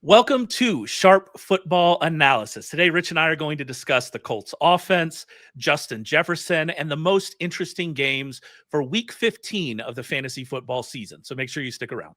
Welcome to Sharp Football Analysis. Today, Rich and I are going to discuss the Colts offense, Justin Jefferson, and the most interesting games for Week 15 of the fantasy football season. So make sure you stick around.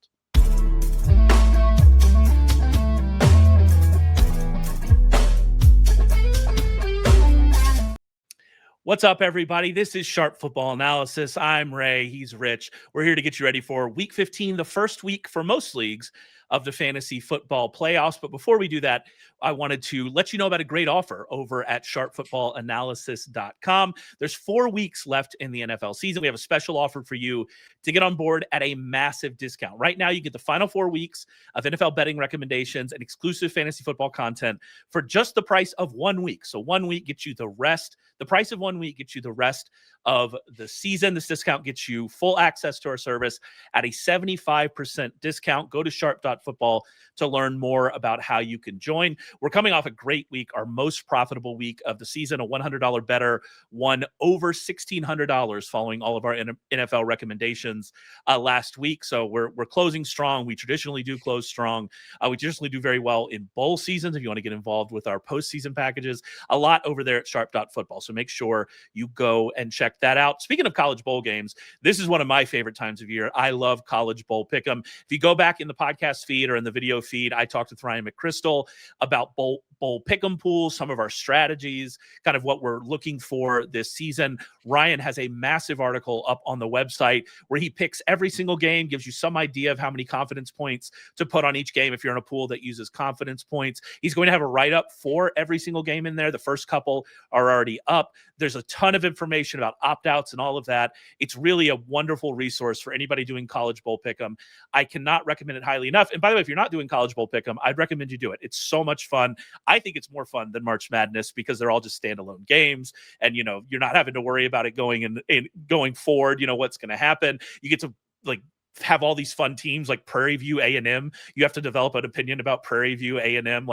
What's up, everybody? This is Sharp Football Analysis. I'm Ray. He's Rich. We're here to get you ready for Week 15, the first week for most leagues of the fantasy football playoffs. But before we do that, I wanted to let you know about a great offer over at sharpfootballanalysis.com. There's 4 weeks left in the NFL season. We have a special offer for you to get on board at a massive discount. Right now, you get the final 4 weeks of NFL betting recommendations and exclusive fantasy football content for just the price of 1 week. So 1 week gets you the rest. The price of 1 week gets you the rest of the season. This discount gets you full access to our service at a 75% discount. Go to sharp.football to learn more about how you can join. We're coming off a great week, our most profitable week of the season. A $100 bettor won over $1,600 following all of our NFL recommendations last week. So we're closing strong. We traditionally do close strong. We traditionally do very well in bowl seasons. If you want to get involved with our postseason packages, a lot over there at sharp.football. So make sure you go and check that out. Speaking of college bowl games, this is one of my favorite times of year. I love college bowl pick'em. If you go back in the podcast feed or in the video feed, I talked with Ryan McChrystal about bowl pick'em pools, some of our strategies, kind of what we're looking for this season. Ryan has a massive article up on the website where he picks every single game, gives you some idea of how many confidence points to put on each game if you're in a pool that uses confidence points. He's going to have a write-up for every single game in there. The first couple are already up. There's a ton of information about opt-outs and all of that. It's really a wonderful resource for anybody doing college bowl pick'em. I cannot recommend it highly enough. And by the way, if you're not doing college bowl pick'em, I'd recommend you do it. It's so much fun. I think it's more fun than March Madness because they're all just standalone games, and you're not having to worry about it going forward. What's going to happen. You get to have all these fun teams like Prairie View A&M. You have to develop an opinion about Prairie View A&M.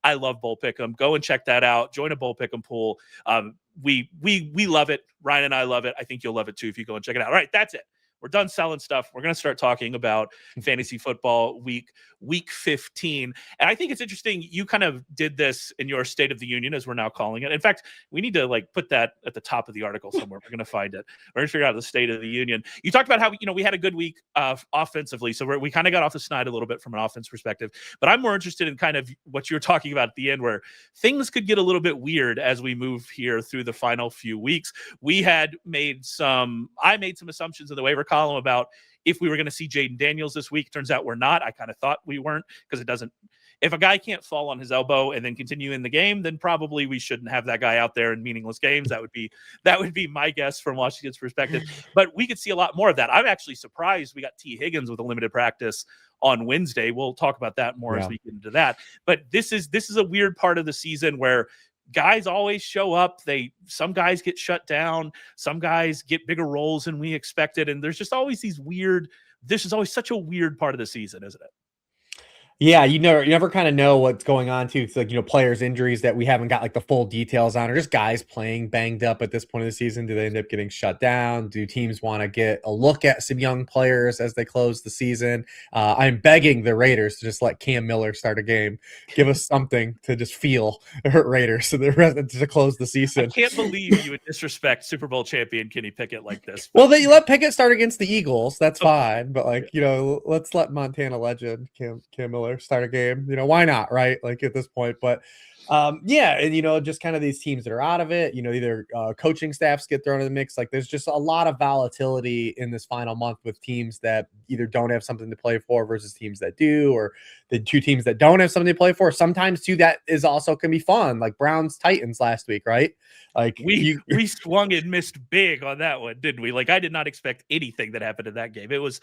I love bowl pick'em. Go and check that out. Join a bowl pick'em pool. We love it. Ryan and I love it. I think you'll love it too if you go and check it out. All right, that's it. We're done selling stuff. We're going to start talking about fantasy football week 15. And I think it's interesting. You kind of did this in your State of the Union, as we're now calling it. In fact, we need to put that at the top of the article somewhere. We're going to find it. We're going to figure out the State of the Union. You talked about how, we had a good week offensively. So we kind of got off the snide a little bit from an offense perspective. But I'm more interested in kind of what you were talking about at the end, where things could get a little bit weird as we move here through the final few weeks. I made some assumptions in the waiver column about if we were going to see Jaden Daniels this week. Turns out we're not. I kind of thought we weren't, because if a guy can't fall on his elbow and then continue in the game, then probably we shouldn't have that guy out there in meaningless games. That would be my guess from Washington's perspective. But we could see a lot more of that. I'm actually surprised we got T. Higgins with a limited practice on Wednesday. We'll talk about that more as we get into that. But this is a weird part of the season where guys always show up. Some guys get shut down. Some guys get bigger roles than we expected. And there's just always this is always such a weird part of the season, isn't it? Yeah, you never kind of know what's going on too. It's players' injuries that we haven't got the full details on, or just guys playing banged up at this point of the season. Do they end up getting shut down? Do teams want to get a look at some young players as they close the season? I'm begging the Raiders to just let Cam Miller start a game. Give us something to just feel Raiders so the rest to close the season. I can't believe you would disrespect Super Bowl champion Kenny Pickett like this. Well, they let Pickett start against the Eagles. That's fine. But let's let Montana legend Cam Miller start a game. Why not, right? At this point. But and just kind of these teams that are out of it, either coaching staffs get thrown in the mix. There's just a lot of volatility in this final month with teams that either don't have something to play for versus teams that do, or the two teams that don't have something to play for. Sometimes too, that is also can be fun, like Browns Titans last week, right? We swung and missed big on that one, didn't we? I did not expect anything that happened in that game. It was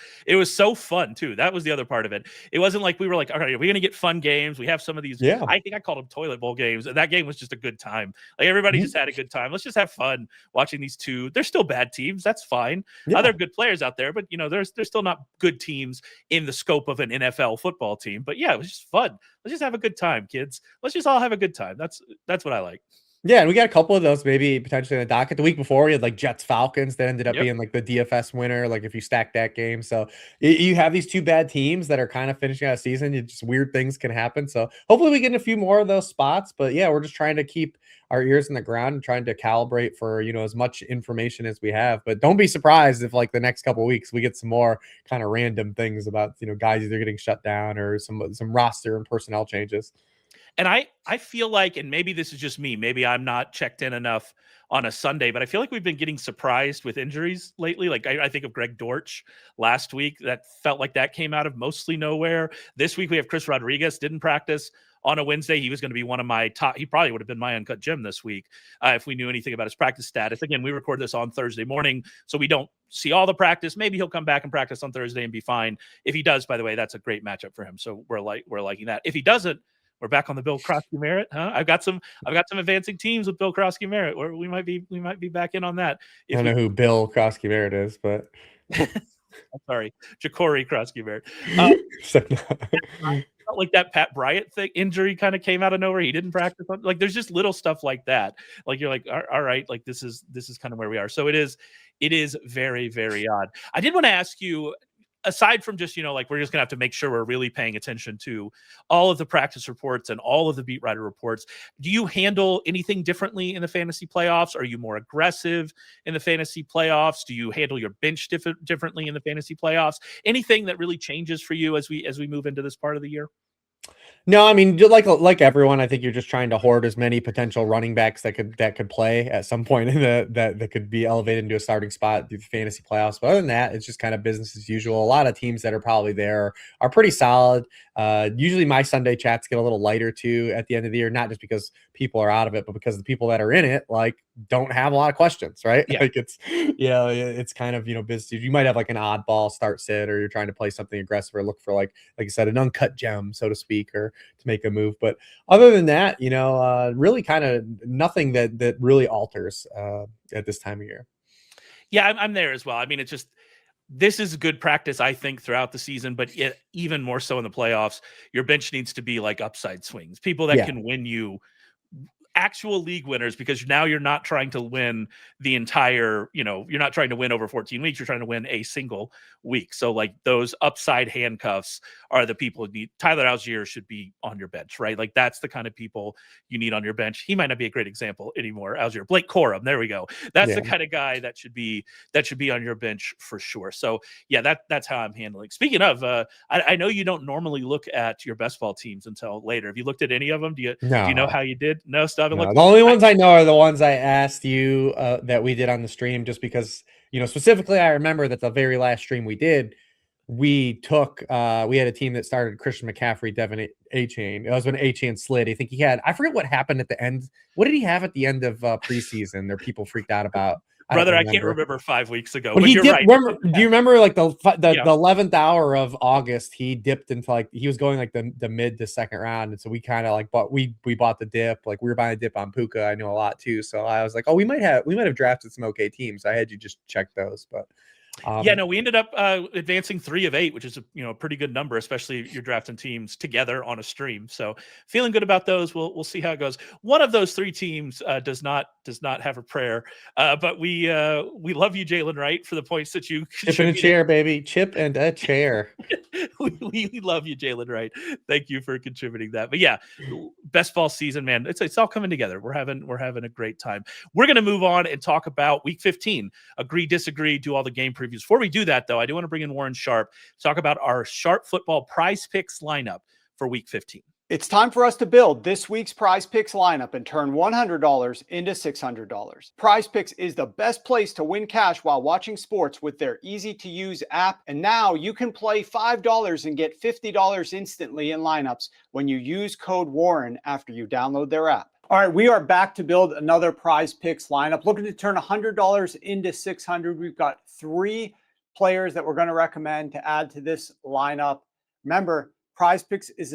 so fun too. That was the other part of it. It wasn't like we were like, all right, are we going to get fun games? We have some of these. Yeah. I think I called them toilet bowl games. And that game was just a good time. Everybody just had a good time. Let's just have fun watching these two. They're still bad teams. That's fine. Yeah. They're good players out there, but there's still not good teams in the scope of an NFL football team. But yeah, it was just fun. Let's just have a good time, kids. Let's just all have a good time. That's what I like. Yeah, and we got a couple of those maybe potentially in the docket. The week before, we had like Jets Falcons that ended up Yep. being like the DFS winner. Like if you stack that game, so you have these two bad teams that are kind of finishing out a season. Just weird things can happen. So hopefully we get in a few more of those spots. But yeah, we're just trying to keep our ears in the ground and trying to calibrate for as much information as we have. But don't be surprised if like the next couple of weeks we get some more kind of random things about guys either getting shut down or some roster and personnel changes. And I feel like, and maybe this is just me, maybe I'm not checked in enough on a Sunday, but I feel like we've been getting surprised with injuries lately. Like I think of Greg Dortch last week. That felt like that came out of mostly nowhere. This week we have Chris Rodriguez, didn't practice on a Wednesday. He was going to be one of my top. He probably would have been my Uncut Gem this week if we knew anything about his practice status. Again, we record this on Thursday morning, so we don't see all the practice. Maybe he'll come back and practice on Thursday and be fine. If he does, by the way, that's a great matchup for him. So we're liking that. If he doesn't, we're back on the Bill Krosky Merritt, huh? I've got some advancing teams with Bill Krosky Merritt, where we might be back in on that. I don't know who Bill Krosky Merritt is, but I'm sorry, Ja'Cory Krosky Merritt. Felt like that Pat Bryant thing injury kind of came out of nowhere. He didn't practice. Like there's just little stuff like that. Like you're like, all right, like this is kind of where we are. So it is very, very odd. I did want to ask you, aside from just, like we're just gonna have to make sure we're really paying attention to all of the practice reports and all of the beat writer reports. Do you handle anything differently in the fantasy playoffs? Are you more aggressive in the fantasy playoffs? Do you handle your bench differently in the fantasy playoffs? Anything that really changes for you as we move into this part of the year? No, I mean, like everyone, I think you're just trying to hoard as many potential running backs that could play at some point in that could be elevated into a starting spot through the fantasy playoffs. But other than that, it's just kind of business as usual. A lot of teams that are probably there are pretty solid. Usually my Sunday chats get a little lighter too at the end of the year, not just because people are out of it, but because the people that are in it don't have a lot of questions, right? Yeah. Like it's kind of business. You might have like an oddball start sit, or you're trying to play something aggressive, or look for like I said, an uncut gem, so to speak, or to make a move. But other than that, really kind of nothing that really alters at this time of year. Yeah, I'm there as well. I mean, it's just, this is good practice, I think, throughout the season, but even more so in the playoffs. Your bench needs to be like upside swings, people that can win you actual league winners, because now you're not trying to win the entire, you're not trying to win over 14 weeks. You're trying to win a single week. So like those upside handcuffs are the people who need. Tyler Algier should be on your bench, right? Like that's the kind of people you need on your bench. He might not be a great example anymore. Algier, Blake Corum, there we go. That's the kind of guy that should be on your bench for sure. So yeah, that's how I'm handling. Speaking of, I know you don't normally look at your best ball teams until later. Have you looked at any of them? Do you know how you did? No stuff. No, the only ones I know are the ones I asked you that we did on the stream, just because, specifically I remember that the very last stream we did, we had a team that started Christian McCaffrey, Devin A-Chain. It was when A-Chain slid. I think I forget what happened at the end. What did he have at the end of preseason that people freaked out about? Brother, I can't remember 5 weeks ago, but you're right. Do you remember like the 11th hour of August, he dipped into like, he was going like the mid to second round. And so we kind of like we bought the dip. Like we were buying a dip on Puka. I know a lot too. So I was like, oh, we might have drafted some okay teams. I had you just check those, but we ended up advancing 3 of 8, which is a pretty good number, especially if you're drafting teams together on a stream. So feeling good about those. We'll see how it goes. One of those 3 teams does not have a prayer, but we love you, Jalen Wright, for the points that you chip and a chair, baby, chip and a chair. we love you, Jalen Wright. Thank you for contributing that. But yeah, best ball season, man. It's all coming together. We're having a great time. We're gonna move on and talk about week 15. Agree, disagree, do all the game previews. Before we do that, though, I do want to bring in Warren Sharp to talk about our Sharp Football PrizePicks lineup for week 15. It's time for us to build this week's PrizePicks lineup and turn $100 into $600. PrizePicks is the best place to win cash while watching sports with their easy-to-use app. And now you can play $5 and get $50 instantly in lineups when you use code Warren after you download their app. All right, we are back to build another PrizePicks lineup, looking to turn $100 into $600. We've got 3 players that we're going to recommend to add to this lineup. Remember, PrizePicks is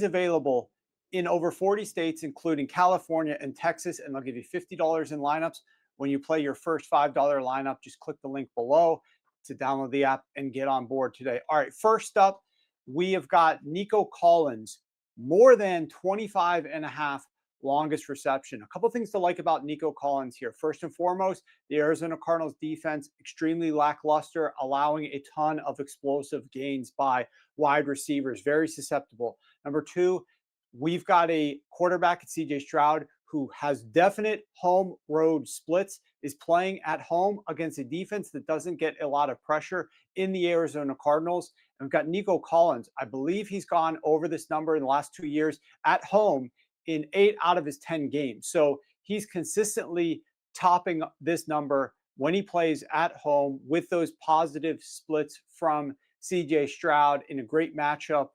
available in over 40 states, including California and Texas, and they'll give you $50 in lineups when you play your first $5 lineup. Just click the link below to download the app and get on board today. All right, first up, we have got Nico Collins, more than 25.5 longest reception. A couple things to like about Nico Collins here. First and foremost, the Arizona Cardinals defense, extremely lackluster, allowing a ton of explosive gains by wide receivers, very susceptible. Number two, we've got a quarterback at CJ Stroud who has definite home road splits, is playing at home against a defense that doesn't get a lot of pressure in the Arizona Cardinals. And we've got Nico Collins. I believe he's gone over this number in the last 2 years at home in 8 out of his 10 games. So he's consistently topping this number when he plays at home with those positive splits from CJ Stroud in a great matchup.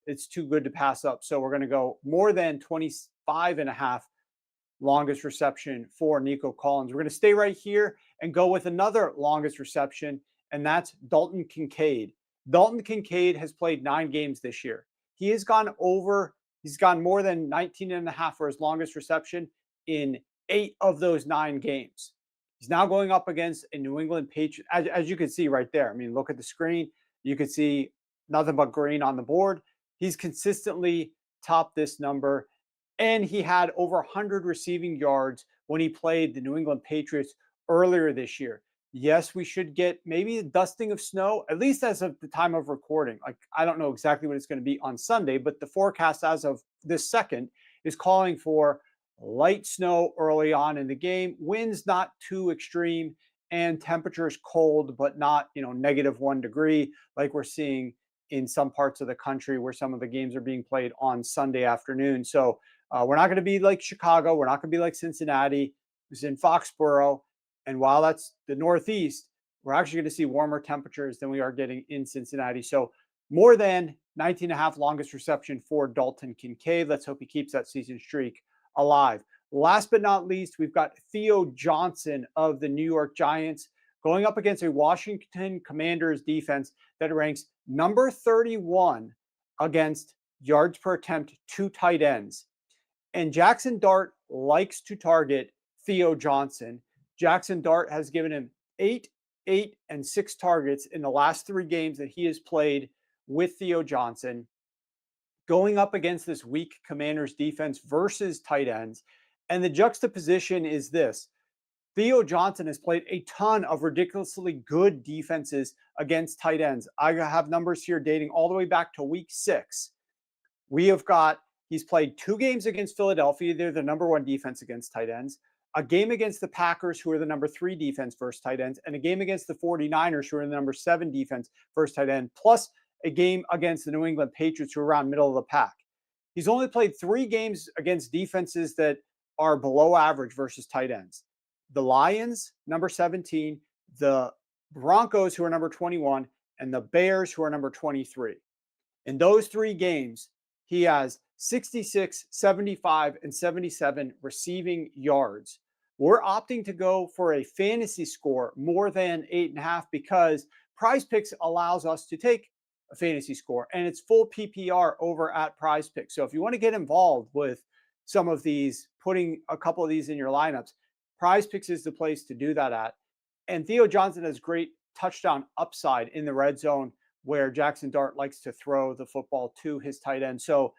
It's too good to pass up. So we're going to go more than 25.5 longest reception for Nico Collins. We're going to stay right here and go with another longest reception, and that's Dalton Kincaid. Dalton Kincaid has played 9 games this year. He's gone more than 19.5 for his longest reception in 8 of those 9 games. He's now going up against a New England Patriots, as you can see right there. I mean, look at the screen. You can see nothing but green on the board. He's consistently topped this number, and he had over 100 receiving yards when he played the New England Patriots earlier this year. Yes, we should get maybe a dusting of snow, at least as of the time of recording. Like, I don't know exactly what it's going to be on Sunday, but the forecast as of this second is calling for light snow early on in the game, winds not too extreme, and temperatures cold, but not, -1 degree like we're seeing in some parts of the country where some of the games are being played on Sunday afternoon. So we're not going to be like Chicago. We're not going to be like Cincinnati. It's in Foxborough. And while that's the Northeast, we're actually going to see warmer temperatures than we are getting in Cincinnati. So more than 19.5 longest reception for Dalton Kincaid. Let's hope he keeps that season streak alive. Last but not least, we've got Theo Johnson of the New York Giants going up against a Washington Commanders defense that ranks number 31 against yards per attempt to tight ends. And Jackson Dart likes to target Theo Johnson. Jackson Dart has given him 8, 8, and 6 targets in the last 3 games that he has played with Theo Johnson, going up against this weak Commanders defense versus tight ends. And the juxtaposition is this. Theo Johnson has played a ton of ridiculously good defenses against tight ends. I have numbers here dating all the way back to week 6. He's played 2 games against Philadelphia. They're the number 1 defense against tight ends. A game against the Packers, who are the number 3 defense versus tight ends, and a game against the 49ers, who are the number 7 defense versus tight end, plus a game against the New England Patriots, who are around middle of the pack. He's only played 3 games against defenses that are below average versus tight ends. The Lions, number 17, the Broncos, who are number 21, and the Bears, who are number 23. In those 3 games, he has 66, 75, and 77 receiving yards. We're opting to go for a fantasy score more than 8.5 because PrizePicks allows us to take a fantasy score, and it's full PPR over at PrizePicks. So if you want to get involved with some of these, putting a couple of these in your lineups, PrizePicks is the place to do that at. And Theo Johnson has great touchdown upside in the red zone where Jackson Dart likes to throw the football to his tight end. So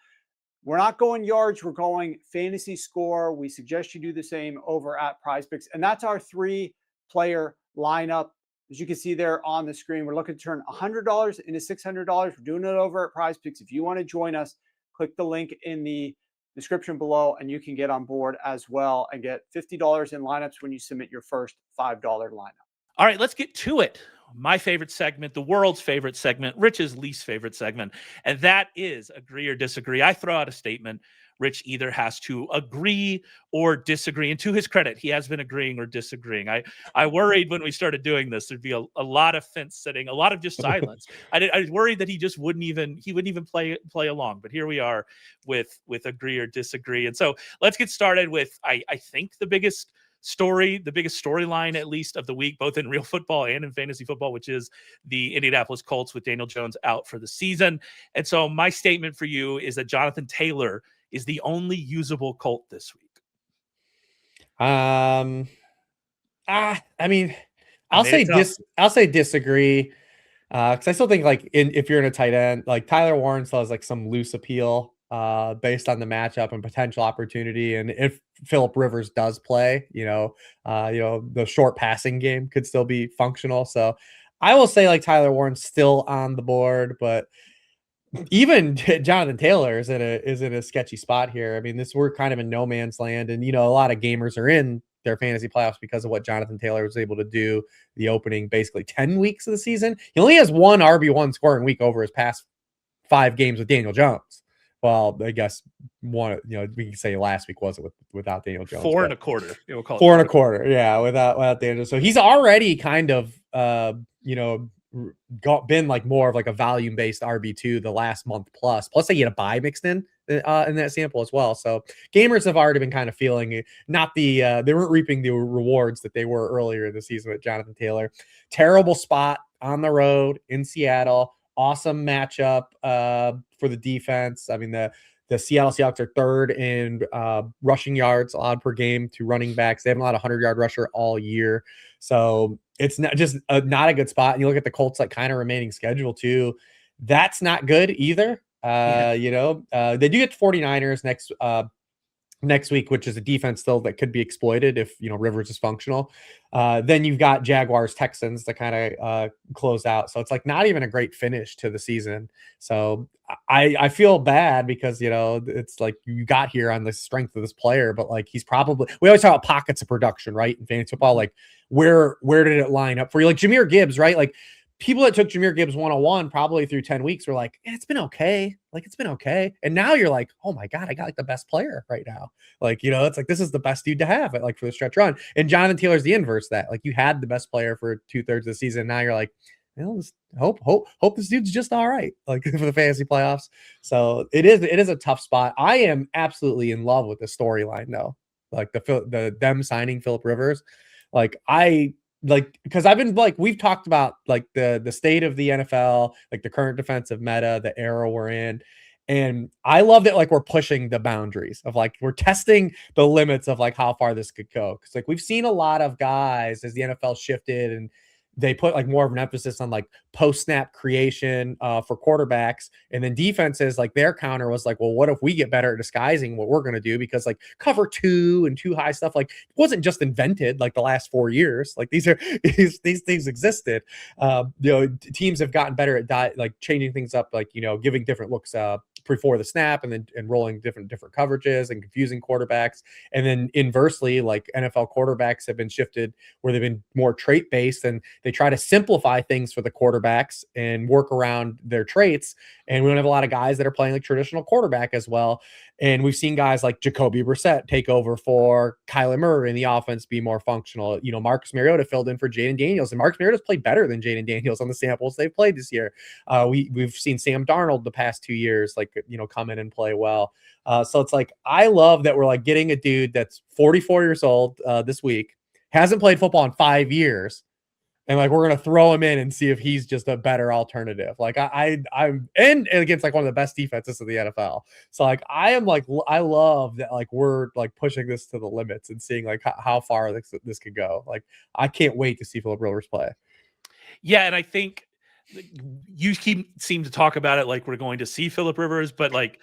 we're not going yards. We're going fantasy score. We suggest you do the same over at PrizePicks. And that's our 3-player lineup. As you can see there on the screen, we're looking to turn $100 into $600. We're doing it over at PrizePicks. If you want to join us, click the link in the description below, and you can get on board as well and get $50 in lineups when you submit your first $5 lineup. All right, let's get to it. My favorite segment, the world's favorite segment, Rich's least favorite segment, and that is agree or disagree. I throw out a statement. Rich either has to agree or disagree. And to his credit, he has been agreeing or disagreeing. I worried when we started doing this, there'd be a lot of fence sitting, a lot of just silence. I was worried that he just wouldn't even play along. But here we are with agree or disagree. And so let's get started with, I think the biggest storyline, at least of the week, both in real football and in fantasy football, which is the Indianapolis Colts with Daniel Jones out for the season. And so my statement for you is that Jonathan Taylor is the only usable Colt this week. I mean, I'll say disagree. Because I still think if you're in a tight end, like Tyler Warren still has like some loose appeal. based on the matchup and potential opportunity. And if Phillip Rivers does play, the short passing game could still be functional. So I will say like Tyler Warren's still on the board, but even Jonathan Taylor is in a sketchy spot here. I mean, we're kind of in no man's land, and a lot of gamers are in their fantasy playoffs because of what Jonathan Taylor was able to do the opening basically 10 weeks of the season. He only has one RB1 scoring week over his past 5 games with Daniel Jones. Well, I guess one, we can say last week wasn't without Daniel Jones. 4 and a quarter. We'll call it 4 and a quarter. Yeah, without Daniel. So he's already kind of, been like more of like a volume based RB2 the last month plus. Plus, they get a bye mixed in that sample as well. So gamers have already been kind of feeling they weren't reaping the rewards that they were earlier in the season with Jonathan Taylor. Terrible spot on the road in Seattle. Awesome matchup for the defense. I mean, the Seattle Seahawks are 3rd in rushing yards allowed per game to running backs. They haven't allowed a 100-yard rusher all year. So it's not a good spot. And you look at the Colts like kind of remaining schedule too. That's not good either. They do get the 49ers next week, which is a defense still that could be exploited if Rivers is functional. Then you've got Jaguars, Texans to kind of close out. So it's like not even a great finish to the season. So I feel bad because it's like you got here on the strength of this player, but like we always talk about pockets of production, right? In fantasy football, like where did it line up for you? Like Jahmyr Gibbs, right? Like people that took Jahmyr Gibbs 101 probably through 10 weeks were like, it's been okay. Like, it's been okay. And now you're like, oh my God, I got like the best player right now. Like, it's like, this is the best dude to have like for the stretch run. And Jonathan Taylor's the inverse of that. Like you had the best player for 2/3 of the season. Now you're like, hope this dude's just all right. Like for the fantasy playoffs. So it is a tough spot. I am absolutely in love with the storyline though. Like them signing Phillip Rivers. Because I've been like, we've talked about like the state of the NFL, like the current defensive meta, the era we're in. And I love that, like, we're pushing the boundaries of like, we're testing the limits of like how far this could go. Cause like we've seen a lot of guys as the NFL shifted and they put like more of an emphasis on like post snap creation for quarterbacks. And then defenses, like their counter was like, well, what if we get better at disguising what we're going to do? Because like cover 2 and 2 high stuff, like wasn't just invented like the last 4 years. Like these things existed. Teams have gotten better at like changing things up, like, giving different looks before the snap and then rolling different coverages and confusing quarterbacks. And then inversely, like NFL quarterbacks have been shifted where they've been more trait based and they try to simplify things for the quarterbacks and work around their traits. And we don't have a lot of guys that are playing like traditional quarterback as well. And we've seen guys like Jacoby Brissett take over for Kyler Murray in the offense, be more functional. Marcus Mariota filled in for Jaden Daniels, and Marcus Mariota's played better than Jaden Daniels on the samples they've played this year. We've seen Sam Darnold the past 2 years, come in and play well. So it's like, I love that we're like getting a dude that's 44 years old this week, hasn't played football in 5 years. And like, we're going to throw him in and see if he's just a better alternative. Like I'm against like one of the best defenses of the NFL. So like, I love that. Like we're like pushing this to the limits and seeing like how far this could go. Like, I can't wait to see Phillip Rivers play. Yeah. And I think you seem to talk about it like we're going to see Phillip Rivers, but like,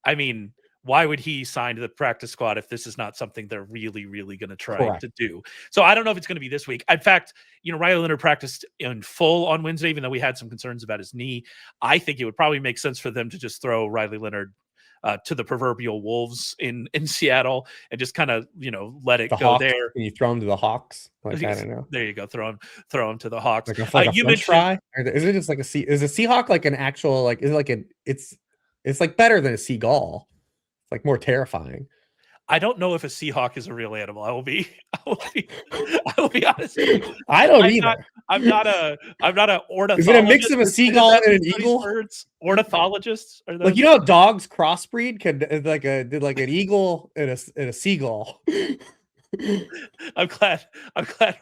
I mean, why would he sign to the practice squad if this is not something they're really, really going to try to do? So I don't know if it's going to be this week. In fact, Riley Leonard practiced in full on Wednesday, even though we had some concerns about his knee. I think it would probably make sense for them to just throw Riley Leonard to the proverbial wolves in Seattle and just kind of, let it go Hawks, there. Can you throw him to the Hawks? Like, I don't know. There you go. Throw him to the Hawks. Like a you mentioned try? Or is it just like is a Seahawk like an actual, like, is it like it's like better than a seagull? Like more terrifying. I don't know if a Seahawk is a real animal. I will be honest. I don't either. I'm not a ornithologist. Is it a mix of a seagull and an eagle? Birds? Ornithologists? Are like, how dogs crossbreed did like an eagle and a seagull. I'm glad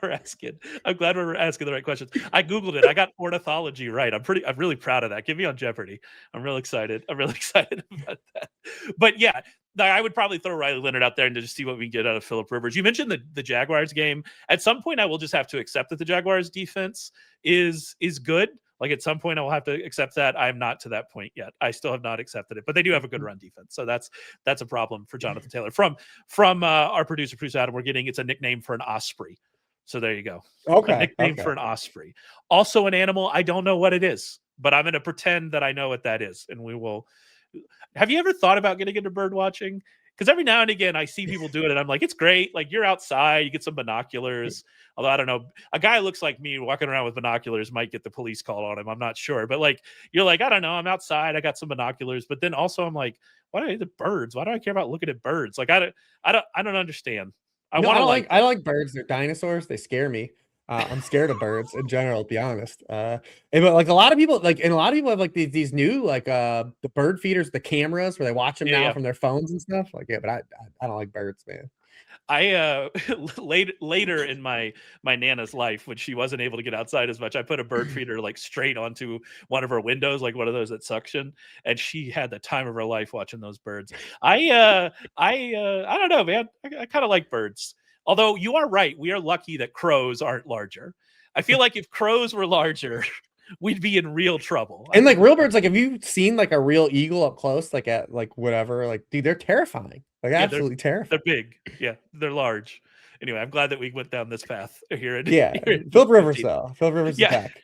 we're asking. I'm glad we're asking the right questions. I Googled it. I got ornithology right. I'm really proud of that. Get me on Jeopardy. I'm really excited. About that. But yeah, I would probably throw Riley Leonard out there and just see what we can get out of Phillip Rivers. You mentioned the Jaguars game. At some point, I will just have to accept that the Jaguars defense is good. Like at some point I'll have to accept that. I'm not to that point yet. I still have not accepted it, but they do have a good run defense. So that's a problem for Jonathan Taylor. From our producer Adam, we're getting it's a nickname for an osprey. So there you go. Okay. A nickname for an osprey. Also an animal. I don't know what it is, but I'm going to pretend that I know what that is. And we will. Have you ever thought about getting into bird watching? Because every now and again I see people do it and I'm like, it's great. Like you're outside, you get some binoculars. Although I don't know, a guy who looks like me walking around with binoculars might get the police call on him. I'm not sure. But like, you're like, I don't know, I'm outside, I got some binoculars. But then also I'm like, why do I the birds? Why do I care about looking at birds? Like I don't understand. I don't like birds. They're dinosaurs. They scare me. I'm scared of birds in general, to be honest. But like a lot of people have like these new like the bird feeders, the cameras where they watch them now from their phones and stuff. Like, yeah, but I don't like birds, man. I later in my Nana's life, when she wasn't able to get outside as much, I put a bird feeder like straight onto one of her windows, like one of those that suction, and she had the time of her life watching those birds. I don't know, man. I kind of like birds. Although you are right, we are lucky that crows aren't larger. I feel like if crows were larger, we'd be in real trouble. And like real birds, like have you seen like a real eagle up close, like at like whatever? Like, dude, they're terrifying. Like absolutely terrifying. They're big. Yeah, they're large. Anyway, I'm glad that we went down this path here. Philip Rivers though. Philip Rivers is back.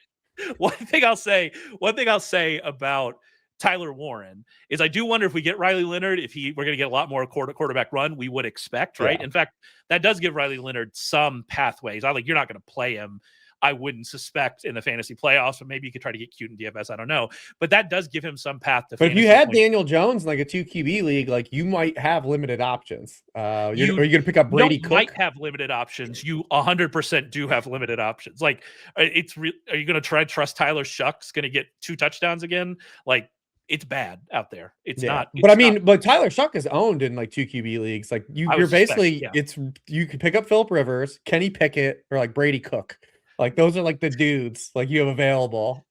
One thing I'll say about Tyler Warren is I do wonder if we get Riley Leonard, we're going to get a lot more quarterback run we would expect, right? Yeah. In fact, that does give Riley Leonard some pathways. You're not going to play him, I wouldn't suspect, in the fantasy playoffs, but maybe you could try to get cute in DFS. I don't know. But that does give him some path to. But if you had Daniel Jones in like a 2 QB league, like you might have limited options. Are you going to pick up Brady Cook? You might have limited options. You 100% do have limited options. Like are you going to try to trust Tyler Shuck's going to get 2 touchdowns again? Like it's bad out there. It's not. But Tyler Shuck is owned in like 2 QB leagues. Like you're basically you could pick up Philip Rivers, Kenny Pickett, or like Brady Cook. Like those are like the dudes like you have available.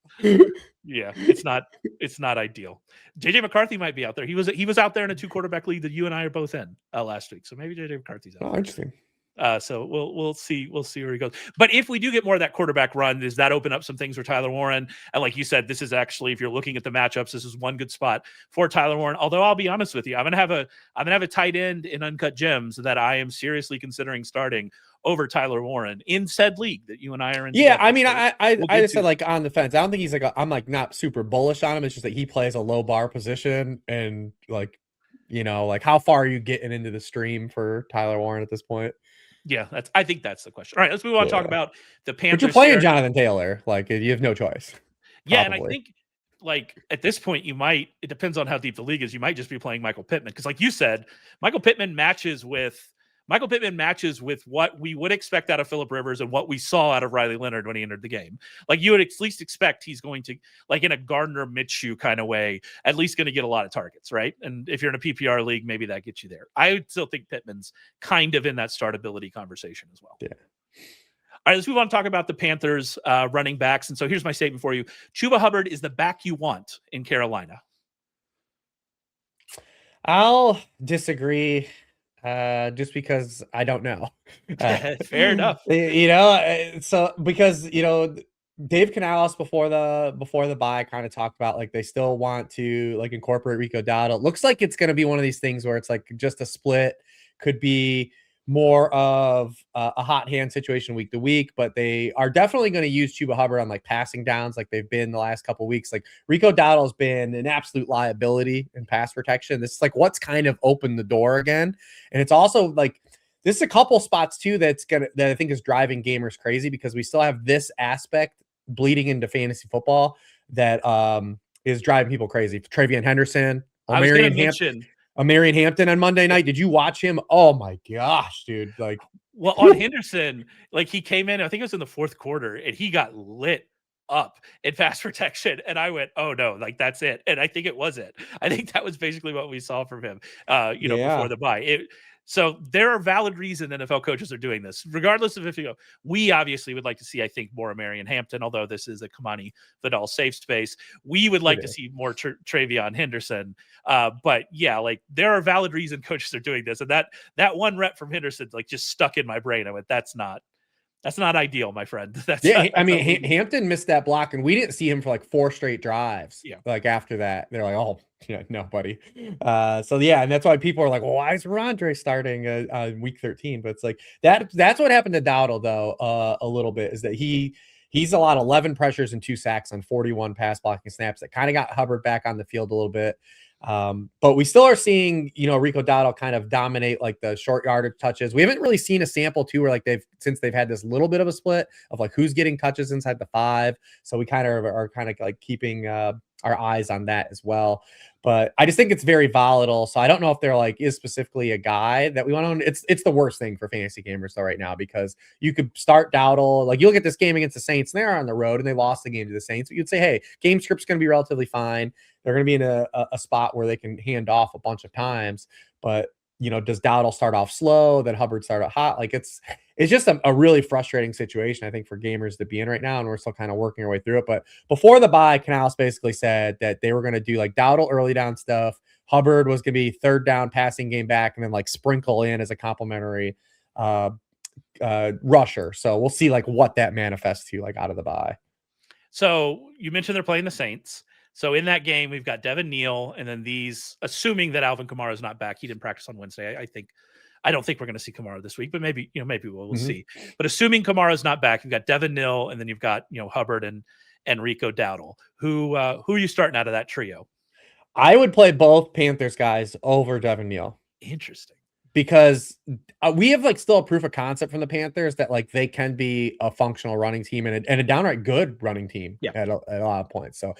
Yeah, it's not ideal. JJ McCarthy might be out there. He was out there in a 2 quarterback league that you and I are both in last week. So maybe JJ McCarthy's out. Oh, interesting. So we'll see where he goes. But if we do get more of that quarterback run, does that open up some things for Tyler Warren? And like you said, this is actually, if you're looking at the matchups, this is one good spot for Tyler Warren. Although I'll be honest with you, I'm gonna have a tight end in Uncut Gems that I am seriously considering starting over Tyler Warren in said league that you and I are in. Yeah, I mean, I just said like on the fence. I don't think he's like I'm like not super bullish on him. It's just that he plays a low bar position, and like like how far are you getting into the stream for Tyler Warren at this point? Yeah, I think that's the question. All right, let's move on to talk about the Panthers. But you're playing Jonathan Taylor. Like, you have no choice. Yeah, probably. And I think, like, at this point, it depends on how deep the league is. You might just be playing Michael Pittman. Because, like you said, Michael Pittman matches with what we would expect out of Philip Rivers and what we saw out of Riley Leonard when he entered the game. Like, you would at least expect he's going to, like in a Gardner Minshew kind of way, at least going to get a lot of targets, right? And if you're in a PPR league, maybe that gets you there. I would still think Pittman's kind of in that startability conversation as well. Yeah. All right, let's move on to talk about the Panthers running backs. And so here's my statement for you. Chuba Hubbard is the back you want in Carolina. I'll disagree. Just because I don't know. Fair enough. So because Dave Canales before the bye kind of talked about like they still want to like incorporate Rico Dowdle. It looks like it's going to be one of these things where it's like just a split, could be more of a hot hand situation week to week, but they are definitely going to use Chuba Hubbard on like passing downs like they've been the last couple of weeks. Like Rico Dowdle's been an absolute liability in pass protection. This is like what's kind of opened the door again. And it's also like this is a couple spots too that I think is driving gamers crazy because we still have this aspect bleeding into fantasy football that is driving people crazy. Travion Henderson, Marion Hampton on Monday night. Did you watch him? Oh my gosh, dude. Like, well, on Henderson, like he came in, I think it was in the 4th quarter, and he got lit up in pass protection. And I went, oh no, like that's it. And I think it was it. I think that was basically what we saw from him, before the bye. So there are valid reasons NFL coaches are doing this, regardless of we obviously would like to see, I think, more Marion Hampton, although this is a Kamani Vidal safe space. We would like to see more Travion Henderson. But yeah, like there are valid reasons coaches are doing this. And that one rep from Henderson, like just stuck in my brain. I went, that's not That's not ideal, my friend. Hampton missed that block, and we didn't see him for like 4 straight drives. Yeah. Like after that, they're like, "Oh, yeah, no, buddy." So yeah, and that's why people are like, "Well, why is Rondre starting week 13?" But it's like that's what happened to Dowdle though. A little bit is that he's allowed 11 pressures and 2 sacks on 41 pass blocking snaps. That kind of got Hubbard back on the field a little bit. But we still are seeing, Rico Dowdle kind of dominate like the short yardage touches. We haven't really seen a sample too, where like since they've had this little bit of a split of like who's getting touches inside the 5. So we kind of are like keeping our eyes on that as well. But I just think it's very volatile. So I don't know if there like is specifically a guy that we want on. It's the worst thing for fantasy gamers though right now, because you could start Dowdle. Like you look at this game against the Saints, and they're on the road and they lost the game to the Saints. But you'd say, hey, game script's going to be relatively fine. They're going to be in a spot where they can hand off a bunch of times. But, does Dowdle start off slow, then Hubbard start out hot? Like it's just a really frustrating situation, I think, for gamers to be in right now. And we're still kind of working our way through it. But before the bye, Canales basically said that they were going to do like Dowdle early down stuff. Hubbard was going to be third down passing game back, and then like sprinkle in as a complimentary rusher. So we'll see like what that manifests to like out of the bye. So you mentioned they're playing the Saints. So in that game, we've got Devin Neal, and then these, assuming that Alvin Kamara is not back, he didn't practice on Wednesday. I don't think we're going to see Kamara this week, but maybe we'll see. But assuming Kamara is not back, you've got Devin Neal, and then you've got Hubbard and Rico Dowdle. Who are you starting out of that trio? I would play both Panthers guys over Devin Neal. Interesting. Because we have like still a proof of concept from the Panthers that like they can be a functional running team and a downright good running team at a lot of points. So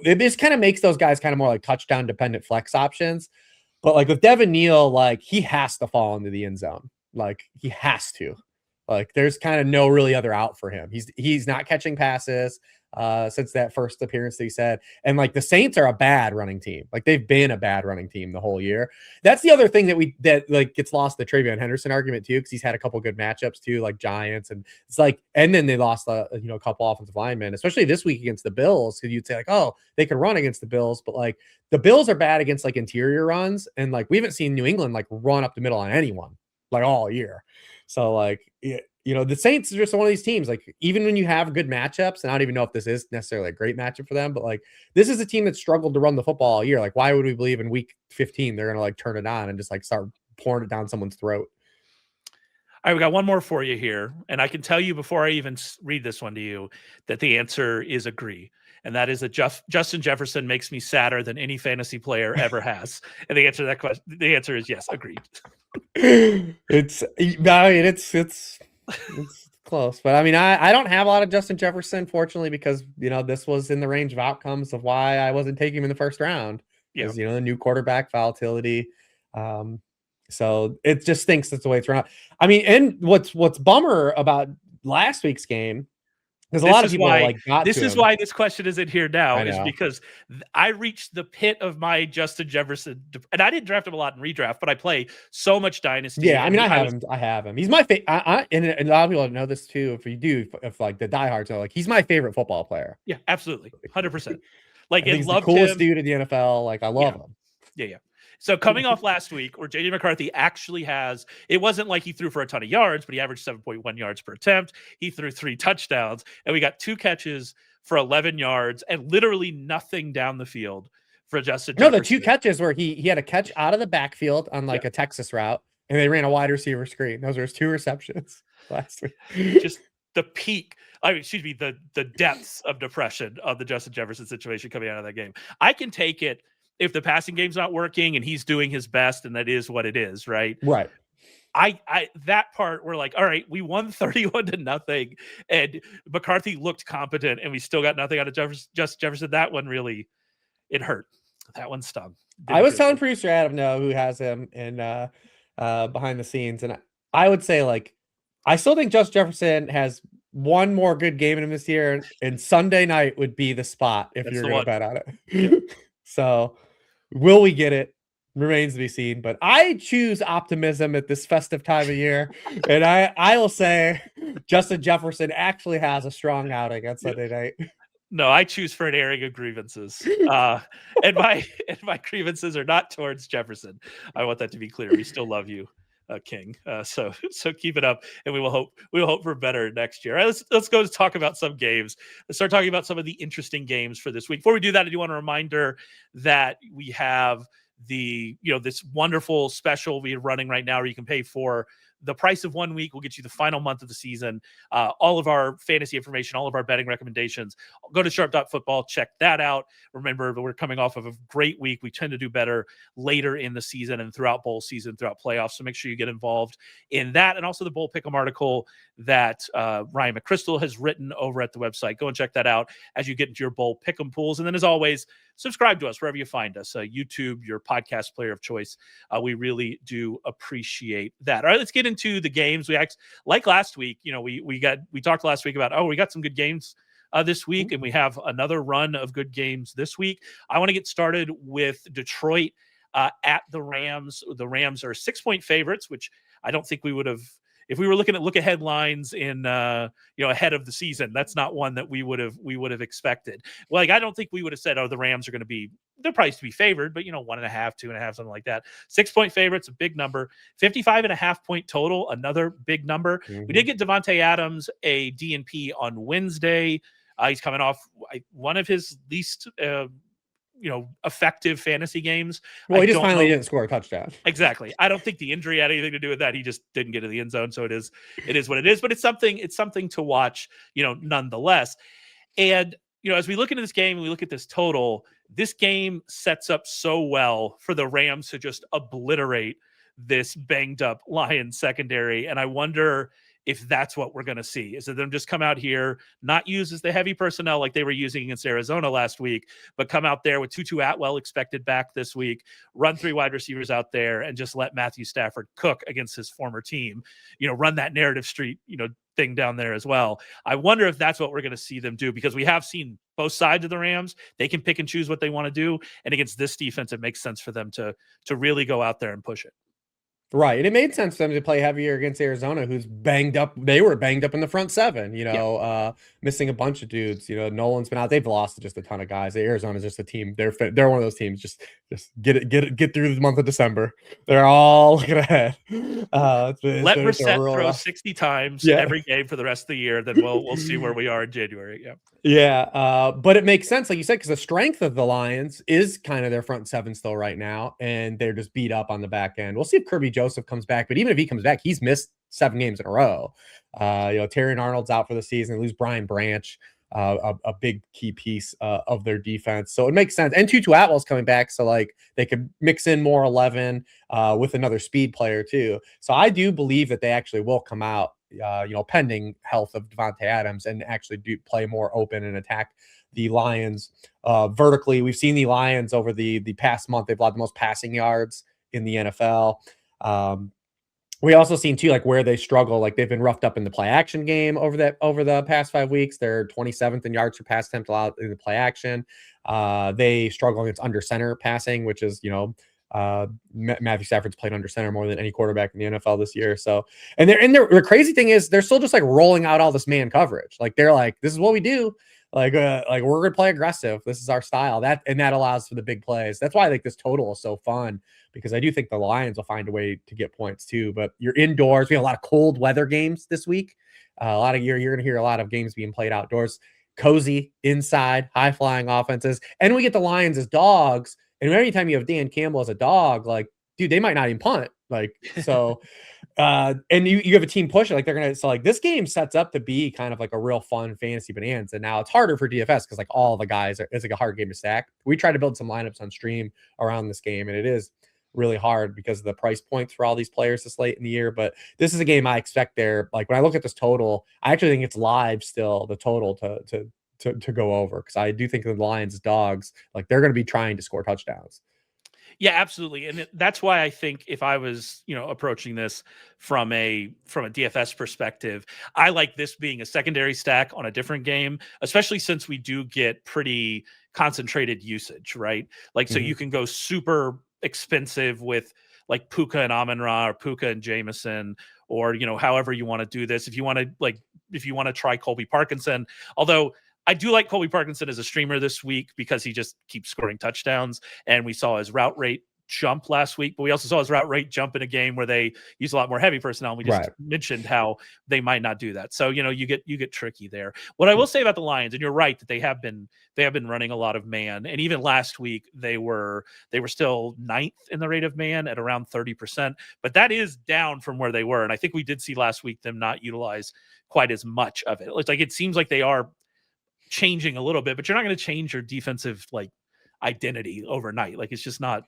this kind of makes those guys kind of more like touchdown dependent flex options. But like with Devin Neal, like he has to fall into the end zone. Like he has to. Like there's kind of no really other out for him. He's not catching passes since that first appearance that he said. And like the Saints are a bad running team. Like they've been a bad running team the whole year. That's the other thing that like gets lost the Travion Henderson argument too, because he's had a couple good matchups too, like Giants, and it's like, and then they lost a couple offensive linemen, especially this week against the Bills. Because you'd say like, oh, they can run against the Bills, but like the Bills are bad against like interior runs, and like we haven't seen New England like run up the middle on anyone like all year. So like, the Saints are just one of these teams, like even when you have good matchups, and I don't even know if this is necessarily a great matchup for them, but like this is a team that struggled to run the football all year. Like why would we believe in week 15 they're going to like turn it on and just like start pouring it down someone's throat? All right, we got one more for you here. And I can tell you before I even read this one to you that the answer is agree. And that is that Justin Jefferson makes me sadder than any fantasy player ever has. And the answer to that question, the answer is yes, agreed. It's close, but I mean, I don't have a lot of Justin Jefferson, fortunately, because this was in the range of outcomes of why I wasn't taking him in the first round. Because the new quarterback volatility. So it just stinks. That's the way it's run out. I mean, and what's bummer about last week's game, because a lot of people this is why this question is in here now, is because I reached the pit of my Justin Jefferson, and I didn't draft him a lot in redraft, but I play so much Dynasty. Yeah, I mean, I have him. He's my favorite. And a lot of people know this too. If like the diehards are like, he's my favorite football player. Yeah, absolutely, 100%. Like, he's the coolest dude in the NFL. Like, I love him. Yeah. So coming off last week, where JJ McCarthy actually it wasn't like he threw for a ton of yards, but he averaged 7.1 yards per attempt. He threw 3 touchdowns, and we got 2 catches for 11 yards and literally nothing down the field for Justin Jefferson. No, the 2 catches where he had a catch out of the backfield on like a Texas route, and they ran a wide receiver screen. Those were his 2 receptions last week. Just the peak. The depths of depression of the Justin Jefferson situation coming out of that game. I can take it if the passing game's not working and he's doing his best, and that is what it is, right? Right. I that part, we're like, all right, we won 31-0, and McCarthy looked competent, and we still got nothing out of Jefferson. That one really, it hurt. That one stung. I was telling producer Adam who has him in behind the scenes, and I would say like, I still think Justin Jefferson has one more good game in him this year, and Sunday night would be the spot if you're going to bet on it. Yeah. So will we get it? Remains to be seen, but I choose optimism at this festive time of year, and I will say Justin Jefferson actually has a strong outing on Sunday night. No, I choose for an airing of grievances, and my grievances are not towards Jefferson. I want that to be clear. We still love you, king. So keep it up, and we will hope for better next year. All right, let's go talk about some games. Let's start talking about some of the interesting games for this week. Before we do that, I do want a reminder that we have this wonderful special we're running right now where you can pay for the price of 1 week. Will get you the final month of the season, all of our fantasy information, all of our betting recommendations. Go to sharp.football, check that out. Remember that we're coming off of a great week. We tend to do better later in the season and throughout bowl season, throughout playoffs. So make sure you get involved in that. And also the Bowl Pick'em article that Ryan McChrystal has written over at the website. Go and check that out as you get into your Bowl Pick'em pools. And then, as always, subscribe to us wherever you find us, YouTube, your podcast player of choice. We really do appreciate that. All right, let's get into the games. We like last week, we talked last week about, we got some good games this week, and we have another run of good games this week. I want to get started with Detroit at the Rams. The Rams are 6-point favorites, which I don't think we would have. If we were looking at look-ahead lines in, ahead of the season, that's not one that we would have expected. Like, I don't think we would have said, the Rams are going to be, they're priced to be favored, but 1.5, 2.5, something like that. 6-point favorites, a big number. 55.5 point total, another big number. Mm-hmm. We did get Devontae Adams a DNP on Wednesday. He's coming off one of his least effective fantasy games. Well, he just finally didn't score a touchdown. Exactly. I don't think the injury had anything to do with that. He just didn't get to the end zone. So it is what it is, but it's something to watch, nonetheless. And, as we look into this game and we look at this total, this game sets up so well for the Rams to just obliterate this banged up Lions secondary. And I wonder if that's what we're going to see, is that them just come out here, not use as the heavy personnel like they were using against Arizona last week, but come out there with Tutu Atwell expected back this week, run 3 wide receivers out there, and just let Matthew Stafford cook against his former team, run that narrative street, thing down there as well. I wonder if that's what we're going to see them do, because we have seen both sides of the Rams. They can pick and choose what they want to do. And against this defense, it makes sense for them to really go out there and push it. Right. And it made sense for them to play heavier against Arizona, who's banged up. They were banged up in the front seven, missing a bunch of dudes. Nolan's been out. They've lost just a ton of guys. Arizona's just a team. They're one of those teams. Just get through the month of December. They're all looking ahead. Let Brissett throw 60 times every game for the rest of the year. Then we'll see where we are in January. Yeah. Yeah. But it makes sense, like you said, because the strength of the Lions is kind of their front seven still right now, and they're just beat up on the back end. We'll see if Kirby Joseph comes back, but even if he comes back, he's missed 7 games in a row. Terry Arnold's out for the season. They lose Brian Branch, a big key piece of their defense. So it makes sense. And Tutu Atwell's coming back, so like they could mix in more 11 with another speed player too. So I do believe that they actually will come out, pending health of Devontae Adams, and actually do play more open and attack the Lions vertically. We've seen the Lions over the past month. They've allowed the most passing yards in the NFL. We also seen too, like, where they struggle, like they've been roughed up in the play action game over the past 5 weeks. They're 27th in yards per pass attempt allowed in the play action. They struggle against under center passing, which is, Matthew Stafford's played under center more than any quarterback in the NFL this year. So, and the crazy thing is they're still just like rolling out all this man coverage. Like they're like, this is what we do. Like we're gonna play aggressive. This is our style. That allows for the big plays. That's why I think this total is so fun, because I do think the Lions will find a way to get points too. But you're indoors. We have a lot of cold weather games this week. You're gonna hear a lot of games being played outdoors. Cozy inside, high flying offenses, and we get the Lions as dogs. And every time you have Dan Campbell as a dog, like, dude, they might not even punt. Like, so. And you have a team pushing, like this game sets up to be kind of like a real fun fantasy bonanza. And now it's harder for DFS because like all the guys it's like a hard game to stack. We try to build some lineups on stream around this game, and it is really hard because of the price points for all these players this late in the year. But this is a game I expect there. Like when I look at this total, I actually think it's live still, the total to go over, because I do think the Lions dogs, like they're going to be trying to score touchdowns. Yeah, absolutely. And that's why I think if I was, approaching this from a DFS perspective, I like this being a secondary stack on a different game, especially since we do get pretty concentrated usage, right? Like, so you can go super expensive with like Puka and Amon-Ra, or Puka and Jameson, or, however you want to do this. If you want to try Colby Parkinson, although I do like Colby Parkinson as a streamer this week because he just keeps scoring touchdowns, and we saw his route rate jump last week, but we also saw his route rate jump in a game where they use a lot more heavy personnel. And we just mentioned how they might not do that. So, you get tricky there. What I will say about the Lions, and you're right that they have been running a lot of man. And even last week, they were still 9th in the rate of man at around 30%, but that is down from where they were. And I think we did see last week them not utilize quite as much of it. It's like, it seems like they are changing a little bit, but you're not going to change your defensive identity overnight. It's just not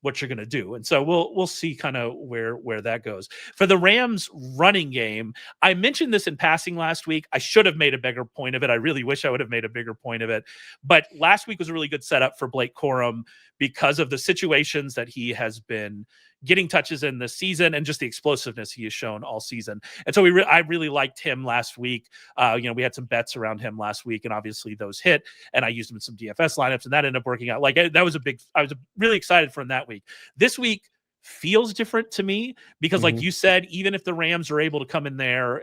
what you're going to do. And so we'll see kind of where that goes. For the Rams running game, I mentioned this in passing last week. I should have made a bigger point of it. I really wish I would have made a bigger point of it. But last week was a really good setup for Blake Corum because of the situations that he has been getting touches in this season and just the explosiveness he has shown all season. And so I really liked him last week. We had some bets around him last week, and obviously those hit, and I used him in some DFS lineups, and that ended up working out. I was really excited for him that week. This week feels different to me because like you said, even if the Rams are able to come in there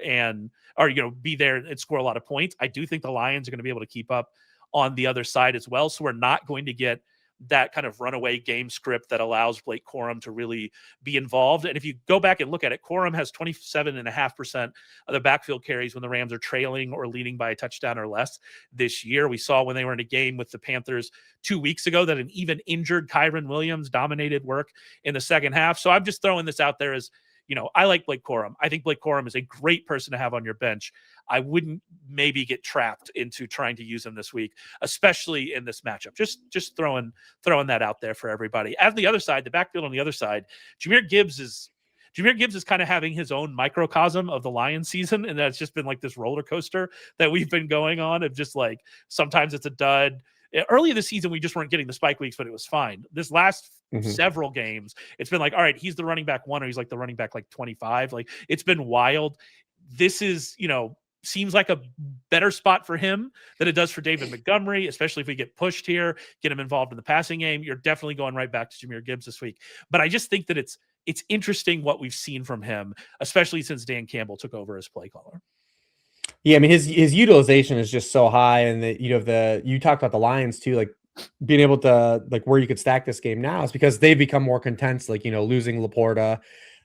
or be there and score a lot of points, I do think the Lions are going to be able to keep up on the other side as well. So we're not going to get that kind of runaway game script that allows Blake Corum to really be involved. And if you go back and look at it, Corum has 27.5% of the backfield carries when the Rams are trailing or leading by a touchdown or less this year. We saw when they were in a game with the Panthers 2 weeks ago that an even injured Kyren Williams dominated work in the second half. So I'm just throwing this out there as, I like Blake Corum. I think Blake Corum is a great person to have on your bench. I wouldn't maybe get trapped into trying to use him this week, especially in this matchup. Just throwing that out there for everybody. As the other side, the backfield on the other side, Jahmyr Gibbs is kind of having his own microcosm of the Lions season, and that's just been like this roller coaster that we've been going on of just like sometimes it's a dud. Early in the season, we just weren't getting the spike weeks, but it was fine. This last several games, it's been like, all right, he's the running back 1, or he's like the running back 25. It's been wild. This is, seems like a better spot for him than it does for David Montgomery, especially if we get pushed here, get him involved in the passing game. You're definitely going right back to Jahmyr Gibbs this week. But I just think that it's interesting what we've seen from him, especially since Dan Campbell took over as play caller. Yeah, I mean his utilization is just so high, and you talked about the Lions too, like being able to where you could stack this game now is because they've become more content. Losing Laporta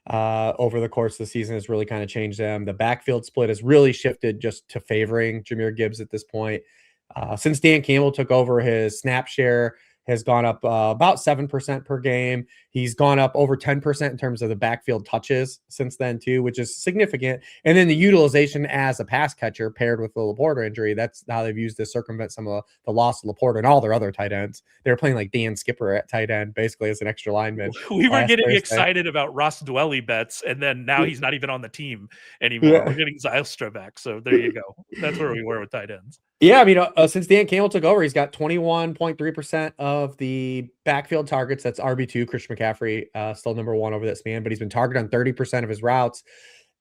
over the course of the season has really kind of changed them. The backfield split has really shifted just to favoring Jahmyr Gibbs at this point. Since Dan Campbell took over, his snap share has gone up about 7% per game. He's gone up over 10% in terms of the backfield touches since then too, which is significant. And then the utilization as a pass catcher paired with the Laporta injury, that's how they've used to circumvent some of the loss of Laporta and all their other tight ends. They're playing like Dan Skipper at tight end, basically as an extra lineman. We were getting excited about Ross Dwelly bets, and then now he's not even on the team anymore. Yeah. We're getting Zylstra back. So there you go. That's where we were with tight ends. Yeah, I mean, since Dan Campbell took over, he's got 21.3% of the backfield targets. That's RB2. Christian McCaffrey still number 1 over this man, but he's been targeted on 30% of his routes.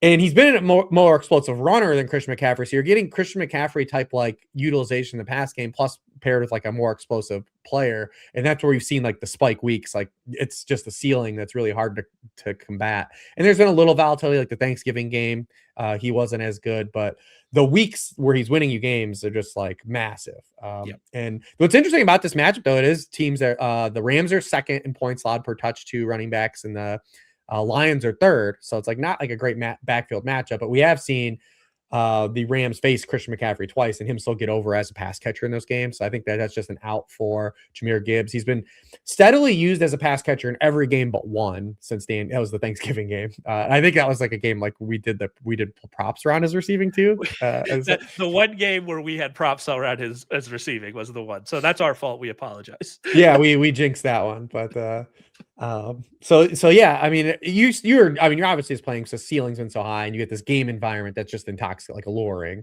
And he's been a more explosive runner than Christian McCaffrey. So you're getting Christian McCaffrey type utilization in the pass game, plus paired with a more explosive player. And that's where we've seen the spike weeks. It's just the ceiling that's really hard to combat. And there's been a little volatility, the Thanksgiving game. He wasn't as good, but the weeks where he's winning you games are just massive. And what's interesting about this matchup, though, it is teams that the Rams are second in points allowed per touch to running backs, and the Lions are third. So it's not a great backfield matchup, but we have seen the Rams face Christian McCaffrey twice and him still get over as a pass catcher in those games. So I think that's just an out for Jahmyr Gibbs. He's been steadily used as a pass catcher in every game but one since that was the Thanksgiving game. And I think that was a game we did props around his receiving too. The one game where we had props around his receiving was the one. So that's our fault. We apologize. Yeah, we jinxed that one, but so yeah, I mean, you're obviously just playing, so ceiling's been so high, and you get this game environment that's just intoxicating, alluring.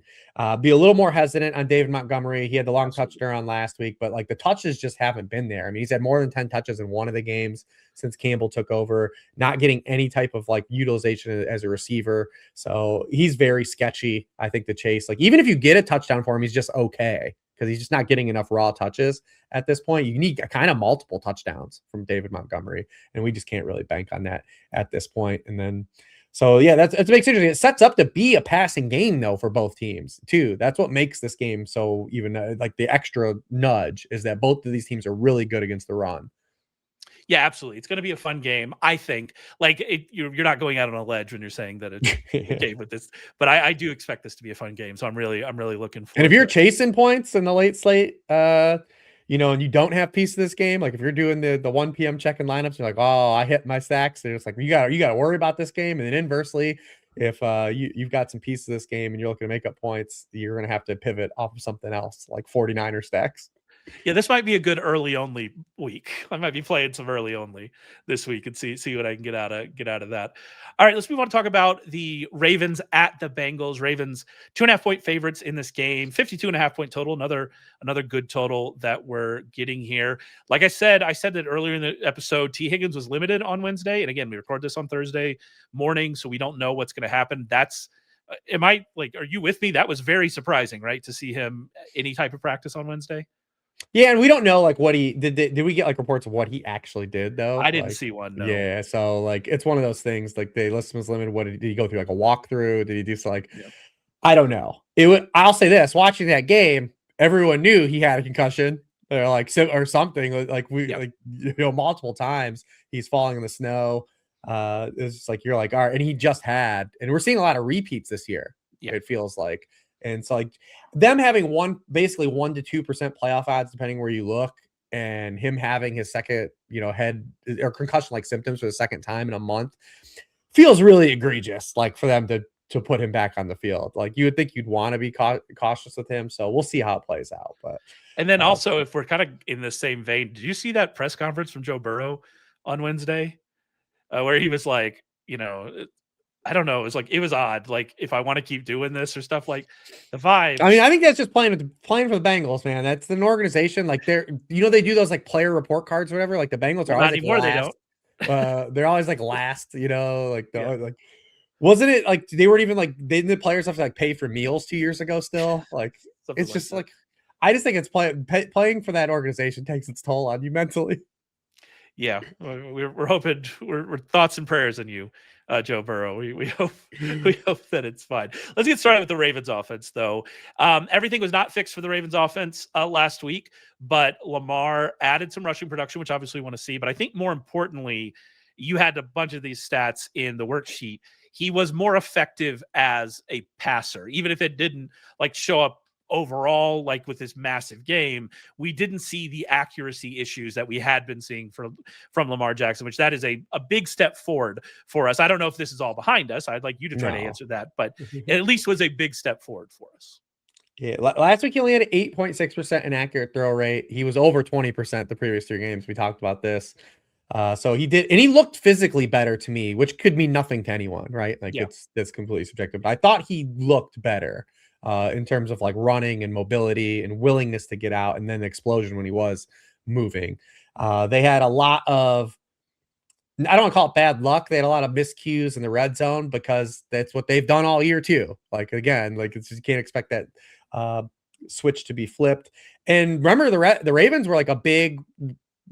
Be a little more hesitant on David Montgomery. He had the long touchdown last week, but the touches just haven't been there. I mean, he's had more than 10 touches in one of the games since Campbell took over, not getting any type of utilization as a receiver. So he's very sketchy, I think, to chase. Even if you get a touchdown for him, he's just okay, because he's just not getting enough raw touches at this point. You need kind of multiple touchdowns from David Montgomery, and we just can't really bank on that at this point. And then, so yeah, it makes it interesting. It sets up to be a passing game, though, for both teams too. That's what makes this game so even the extra nudge is that both of these teams are really good against the run. Yeah, absolutely. It's going to be a fun game. I think you're not going out on a ledge when you're saying that it's a game with this, but I do expect this to be a fun game. So I'm really looking forward. And if you're to chasing points in the late slate, and you don't have piece of this game, like if you're doing the 1 p.m. check-in lineups, you're like, oh, I hit my stacks. They're just like, you got to worry about this game. And then inversely, if you've got some piece of this game and you're looking to make up points, you're going to have to pivot off of something else like 49er stacks. Yeah, this might be a good early only week. I might be playing some early only this week and see what I can get out of that. All right, let's move on to talk about the Ravens at the Bengals. Ravens 2.5-point favorites in this game, 52.5-point total. Another good total that we're getting here. Like I said that earlier in the episode. T. Higgins was limited on Wednesday, and again, we record this on Thursday morning, so we don't know what's going to happen. Are you with me? That was very surprising, right? To see him any type of practice on Wednesday. Yeah, and we don't know like what he did. Did we get like reports of what he actually did though? I didn't see one. No. Yeah, so like it's one of those things. Like the list was limited. What did he go through? Like a walkthrough? Did he do so? Like I don't know. I'll say this: watching that game, everyone knew he had a concussion, or something. Like multiple times he's falling in the snow. It's just like you're like, all right, and he just had, and we're seeing a lot of repeats this year. Yeah. It feels like. And so like them having basically 1 to 2% playoff odds, depending where you look, and him having his second, head or concussion like symptoms for the second time in a month feels really egregious. Like for them to put him back on the field, like you would think you'd want to be cautious with him. So we'll see how it plays out. But and then also, if we're kind of in the same vein, did you see that press conference from Joe Burrow on Wednesday, where he was like, I don't know. It was odd. Like if I want to keep doing this or stuff, like the vibe. I mean, I think that's just playing for the Bengals, man. That's an organization. Like they do those like player report cards or whatever. Like the Bengals are always not anymore. Last. They don't. They're always like last. Like wasn't it like they weren't even like didn't the players have to like pay for meals 2 years ago? Still, like it's just like I just think it's playing for that organization takes its toll on you mentally. Yeah, we're hoping we're thoughts and prayers on you. Joe Burrow. We hope that it's fine. Let's get started with the Ravens offense, though. Everything was not fixed for the Ravens offense last week, but Lamar added some rushing production, which obviously we want to see. But I think more importantly, you had a bunch of these stats in the worksheet. He was more effective as a passer, even if it didn't show up overall, with this massive game. We didn't see the accuracy issues that we had been seeing from Lamar Jackson, which that is a big step forward for us. I don't know if this is all behind us. I'd like you to try to answer that, but it at least was a big step forward for us. Yeah, last week he only had an 8.6% inaccurate throw rate. He was over 20% the previous 3 games. We talked about this. So he did, and he looked physically better to me, which could mean nothing to anyone, right? That's completely subjective. But I thought he looked better in terms of running and mobility and willingness to get out, and then the explosion when he was moving. They had a lot of, I don't want to call it bad luck. They had a lot of miscues in the red zone because that's what they've done all year too. It's just, you can't expect that switch to be flipped. And remember, the Ravens were like a big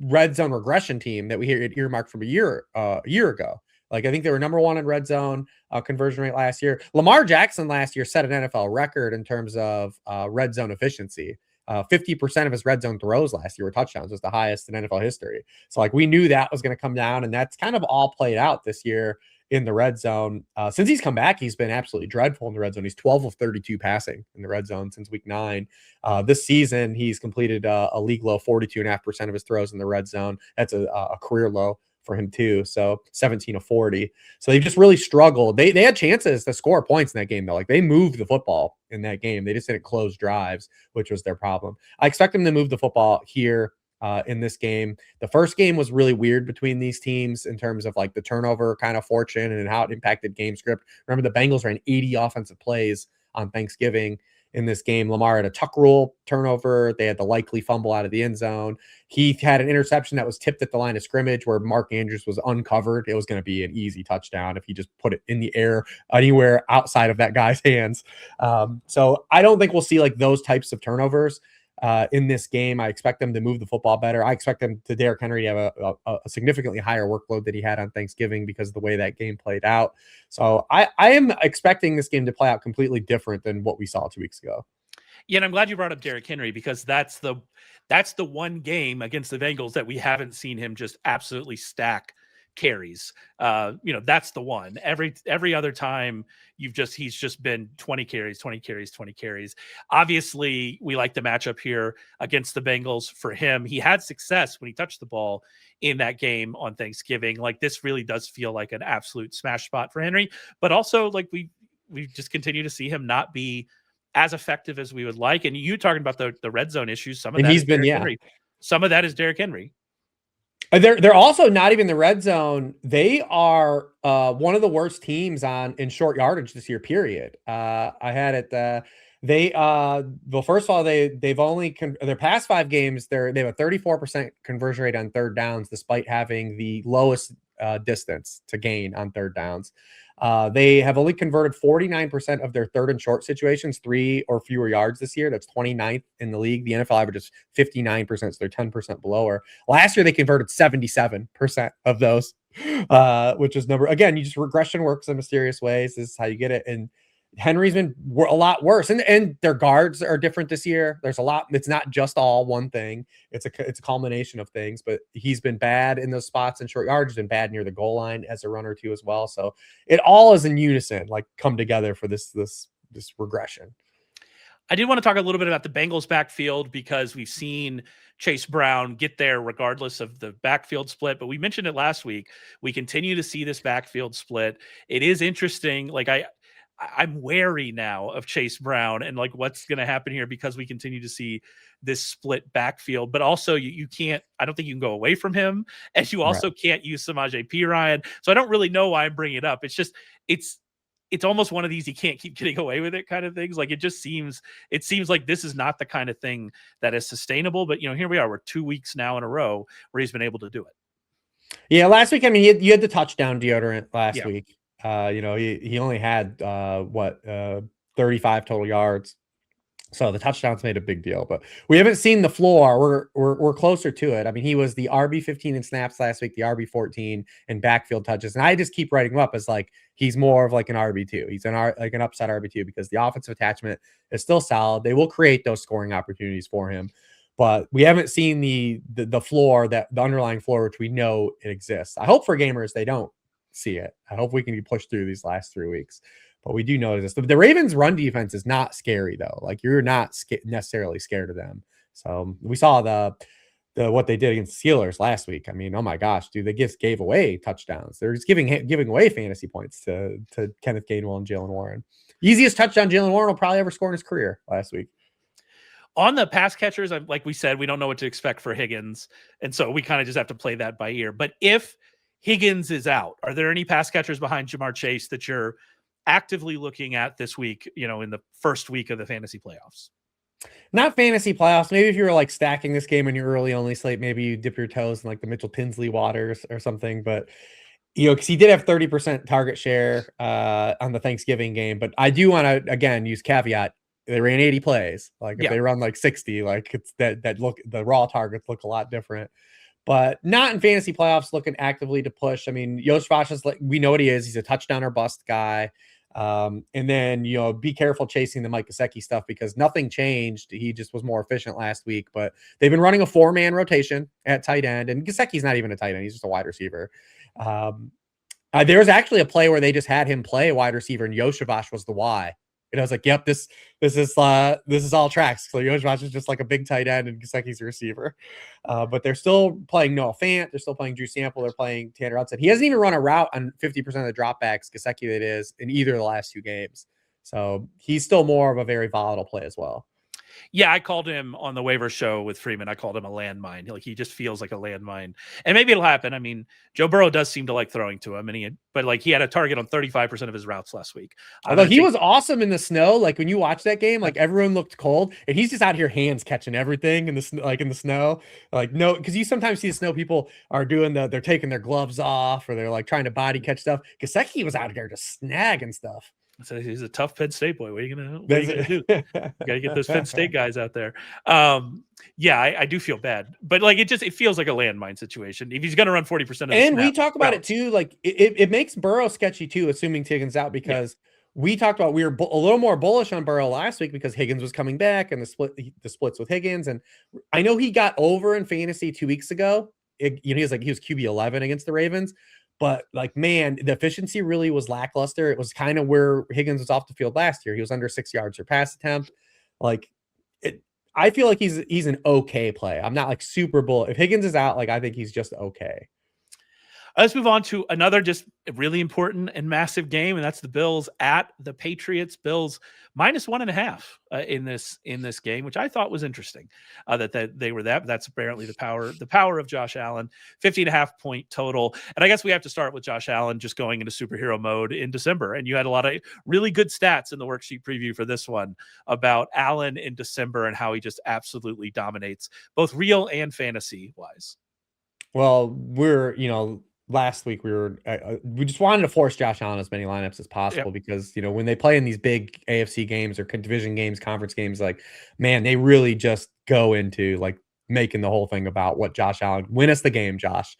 red zone regression team that we earmarked from a year ago. I think they were number 1 in red zone conversion rate last year. Lamar Jackson last year set an NFL record in terms of red zone efficiency. 50% of his red zone throws last year were touchdowns, was the highest in NFL history. So we knew that was going to come down, and that's kind of all played out this year in the red zone. Since he's come back, he's been absolutely dreadful in the red zone. He's 12 of 32 passing in the red zone since week 9. This season, he's completed a league low 42.5% of his throws in the red zone. That's a career low for him too. So 17 of 40. So they just really struggled. They had chances to score points in that game though. They moved the football in that game. They just didn't close drives, which was their problem. I expect them to move the football here in this game. The first game was really weird between these teams in terms of the turnover kind of fortune and how it impacted game script. Remember, the Bengals ran 80 offensive plays on Thanksgiving. In this game, Lamar had a tuck rule turnover. They had the likely fumble out of the end zone. He had an interception that was tipped at the line of scrimmage where Mark Andrews was uncovered. It was going to be an easy touchdown if he just put it in the air anywhere outside of that guy's hands. So I don't think we'll see those types of turnovers in this game. I expect them to move the football better. I expect them to Derrick Henry to have a significantly higher workload that he had on Thanksgiving because of the way that game played out. So I am expecting this game to play out completely different than what we saw 2 weeks ago. Yeah, and I'm glad you brought up Derrick Henry because that's the one game against the Bengals that we haven't seen him just absolutely stack carries. That's the one. Every other time he's just been 20 carries, 20 carries, 20 carries. Obviously, we like the matchup here against the Bengals for him. He had success when he touched the ball in that game on Thanksgiving. Like, this really does feel like an absolute smash spot for Henry, but also like we just continue to see him not be as effective as we would like. And you talking about the red zone issues, some of that is Derrick Henry. Some of that is Derrick Henry. They're also not even the red zone. They are one of the worst teams in short yardage this year, period. I had it. Well, first of all, they've only their past 5 games, they have a 34% conversion rate on third downs, despite having the lowest distance to gain on third downs. They have only converted 49% of their third and short situations, 3 or fewer yards this year. That's 29th in the league. The NFL average is 59%, so they're 10% below her. Last year, they converted 77% of those, which is again, regression works in mysterious ways. This is how you get it. And Henry's been a lot worse, and their guards are different this year. There's a lot. It's not just all one thing. It's a culmination of things. But he's been bad in those spots in short yardage, been bad near the goal line as a runner too as well. So it all is in unison, like come together for this regression. I did want to talk a little bit about the Bengals backfield because we've seen Chase Brown get there regardless of the backfield split. But we mentioned it last week. We continue to see this backfield split. It is interesting. Like I'm wary now of Chase Brown and like what's going to happen here because we continue to see this split backfield, but also you can't, I don't think you can go away from him, and you also can't use Samaje Perine. So I don't really know why I'm bringing it up. It's just, it's almost one of these, you can't keep getting away with it kind of things. Like it seems like this is not the kind of thing that is sustainable, but here we are, we're 2 weeks now in a row where he's been able to do it. Yeah. Last week, I mean, you had the touchdown deodorant last week. He only had 35 total yards. So the touchdowns made a big deal, but we haven't seen the floor. We're closer to it. I mean, he was the RB15 in snaps last week, the RB14 in backfield touches. And I just keep writing him up as like, he's more of like an RB2. He's an upside RB2 because the offensive attachment is still solid. They will create those scoring opportunities for him, but we haven't seen the floor, the underlying floor, which we know it exists. I hope for gamers, they don't see it. I hope we can be pushed through these last 3 weeks, but we do notice this. The Ravens run defense is not scary though. Like you're not necessarily scared of them. So we saw the what they did against the Steelers last week. I mean, oh my gosh, dude, they just gave away touchdowns. They're just giving away fantasy points to Kenneth Gainwell and Jalen Warren. Easiest touchdown Jalen Warren will probably ever score in his career last week. On the pass catchers, like we said, we don't know what to expect for Higgins, and so we kind of just have to play that by ear. But if Higgins is out, are there any pass catchers behind Jamar Chase that you're actively looking at this week, in the first week of the fantasy playoffs? Not fantasy playoffs. Maybe if you were like stacking this game in your early only slate, maybe you dip your toes in like the Mitchell Tinsley waters or something. But, because he did have 30% target share on the Thanksgiving game. But I do want to, again, use caveat. They ran 80 plays. Like if they run like 60, like it's the raw targets look a lot different. But not in fantasy playoffs looking actively to push. I mean, Josh is like, we know what he is. He's a touchdown or bust guy. And then, be careful chasing the Mike Gesicki stuff because nothing changed. He just was more efficient last week, but they've been running a 4-man rotation at tight end, and Gesicki's not even a tight end. He's just a wide receiver. There was actually a play where they just had him play wide receiver and Josh was the Y. And I was like, yep, this is all tracks. So Josh is just like a big tight end and Gesicki's a receiver. But they're still playing Noah Fant. They're still playing Drew Sample. They're playing Tanner outside. He hasn't even run a route on 50% of the dropbacks, Gesicki that is, in either of the last 2 games. So he's still more of a very volatile play as well. Yeah, I called him on the waiver show with Freeman. I called him a landmine. Like he just feels like a landmine, and maybe it'll happen. I mean, Joe Burrow does seem to like throwing to him, but he had a target on 35% of his routes last week. Although he was awesome in the snow. Like when you watch that game, like everyone looked cold, and he's just out here hands catching everything in the snow. Like no, because you sometimes see the snow people are doing they're taking their gloves off or they're like trying to body catch stuff. Gesicki was out here just snagging stuff. So he's a tough Penn State boy. What are you gonna do? You gotta get those Penn State guys out there. I do feel bad, but like it feels like a landmine situation. If he's gonna run 40% of the and we talk about it too, like it makes Burrow sketchy too, assuming Higgins out because we talked about, we were a little more bullish on Burrow last week because Higgins was coming back and the splits with Higgins. And I know he got over in fantasy 2 weeks ago. He was QB 11 against the Ravens, but like, man, the efficiency really was lackluster. It was kind of where Higgins was off the field last year. He was under 6 yards per pass attempt. Like, I feel like he's an okay play. I'm not like super bull. If Higgins is out, like, I think he's just okay. Let's move on to another just really important and massive game, and that's the Bills at the Patriots. Bills -1.5 in this game, which I thought was interesting that they were that. But that's apparently the power of Josh Allen. 50.5 point total. And I guess we have to start with Josh Allen just going into superhero mode in December. And you had a lot of really good stats in the worksheet preview for this one about Allen in December and how he just absolutely dominates, both real and fantasy wise. Well, last week we just wanted to force Josh Allen as many lineups as possible because, when they play in these big AFC games or division games, conference games, like, man, they really just go into like making the whole thing about what Josh Allen, win us the game, Josh.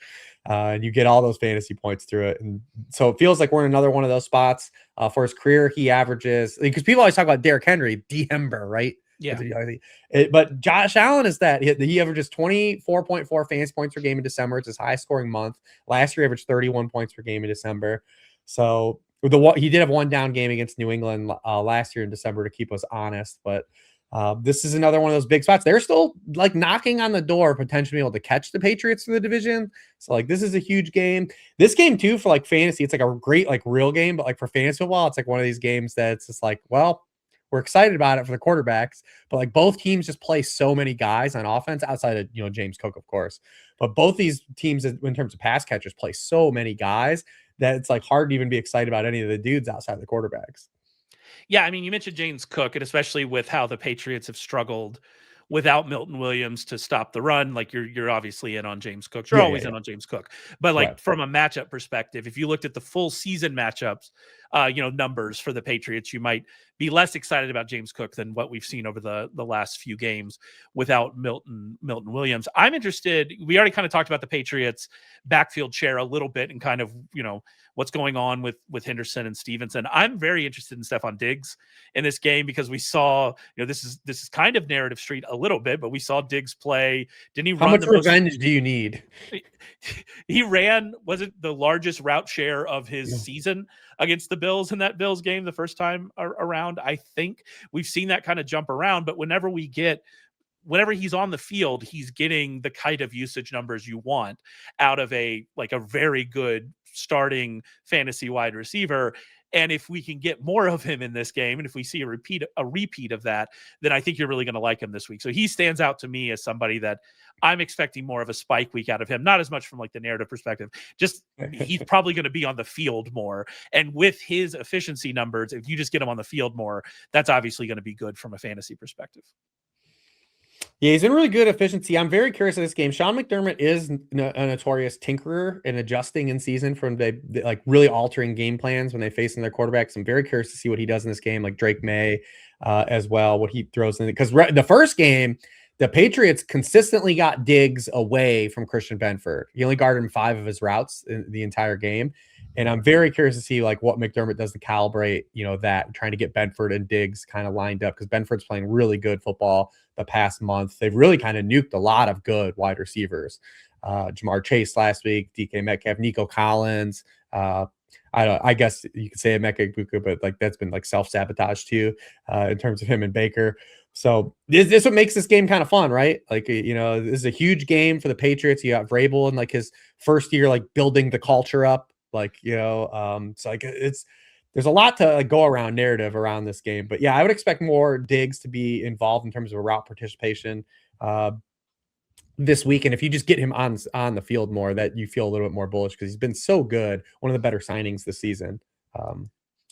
And you get all those fantasy points through it. And so it feels like we're in another one of those spots. For his career, he averages, because people always talk about Derrick Henry, December, right? Yeah. But Josh Allen is that he averages 24.4 fantasy points per game in December. It's his highest scoring month. Last year, he averaged 31 points per game in December. So he did have one down game against New England last year in December to keep us honest. But this is another one of those big spots. They're still like knocking on the door, potentially able to catch the Patriots for the division. So like, this is a huge game. This game too, for like fantasy, it's like a great like real game, but like for fantasy football, it's like one of these games that's just like, well, we're excited about it for the quarterbacks, but like both teams just play so many guys on offense outside of, James Cook, of course. But both these teams, in terms of pass catchers, play so many guys that it's like hard to even be excited about any of the dudes outside the quarterbacks. Yeah, I mean, you mentioned James Cook, and especially with how the Patriots have struggled without Milton Williams to stop the run, like you're obviously in on James Cook. You're always in on James Cook. But like from a matchup perspective, if you looked at the full season matchups, numbers for the Patriots, you might be less excited about James Cook than what we've seen over the last few games without Milton Williams. I'm interested. We already kind of talked about the Patriots backfield share a little bit and kind of, what's going on with Henderson and Stevenson. I'm very interested in Stephon Diggs in this game because we saw, this is kind of narrative street a little bit, but we saw Diggs play. Didn't he run? How much revenge do you need? He ran, was it the largest route share of his season against the Bills in that Bills game the first time around? I think we've seen that kind of jump around, but whenever he's on the field, he's getting the kind of usage numbers you want out of a very good starting fantasy wide receiver. And if we can get more of him in this game, and if we see a repeat of that, then I think you're really going to like him this week. So he stands out to me as somebody that I'm expecting more of a spike week out of him. Not as much from like the narrative perspective, just he's probably going to be on the field more. And with his efficiency numbers, if you just get him on the field more, that's obviously going to be good from a fantasy perspective. Yeah, he's in really good efficiency. I'm very curious of this game. Sean McDermott is a notorious tinkerer in adjusting in season from like really altering game plans when they face in their quarterbacks. I'm very curious to see what he does in this game, like Drake May as well, what he throws in. Because the first game, the Patriots consistently got Diggs away from Christian Benford. He only guarded him 5 of his routes in the entire game. And I'm very curious to see like what McDermott does to calibrate, that, trying to get Benford and Diggs kind of lined up, because Benford's playing really good football the past month. They've really kind of nuked a lot of good wide receivers. Jamar Chase last week, DK Metcalf, Nico Collins. I guess you could say Emeka Egbuka, but like that's been like self-sabotage too, in terms of him and Baker. So this is what makes this game kind of fun, right? Like, this is a huge game for the Patriots. You got Vrabel in like his first year, like building the culture up. Like, so like there's a lot to go around narrative around this game, but yeah, I would expect more Diggs to be involved in terms of a route participation this week. And if you just get him on the field more, that you feel a little bit more bullish, because he's been so good, one of the better signings this season,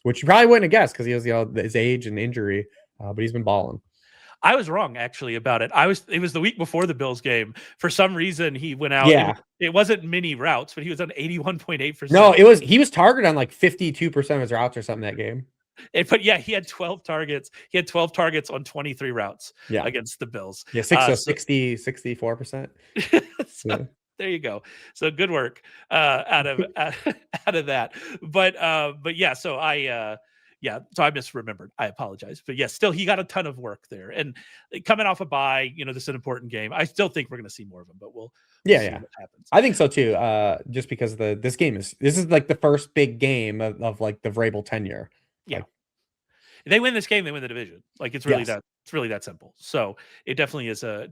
which you probably wouldn't have guessed because he has his age and injury, but he's been balling. I was wrong actually about it. It was the week before the Bills game. For some reason, he went out. Yeah. It wasn't many routes, but he was on 81.8%. No, he was targeted on like 52% of his routes or something that game. But yeah, he had 12 targets. He had 12 targets on 23 routes against the Bills. Yeah, 64%. So, there you go. So good work out of that. But yeah, so Yeah, so I misremembered. I apologize. But yes, still, he got a ton of work there. And coming off a bye, this is an important game. I still think we're going to see more of him, but we'll see what happens. I think so too. Just because this is like the first big game of like the Vrabel tenure. Yeah. Like, if they win this game, they win the division. Like it's really Yes. it's really that simple. So it definitely is a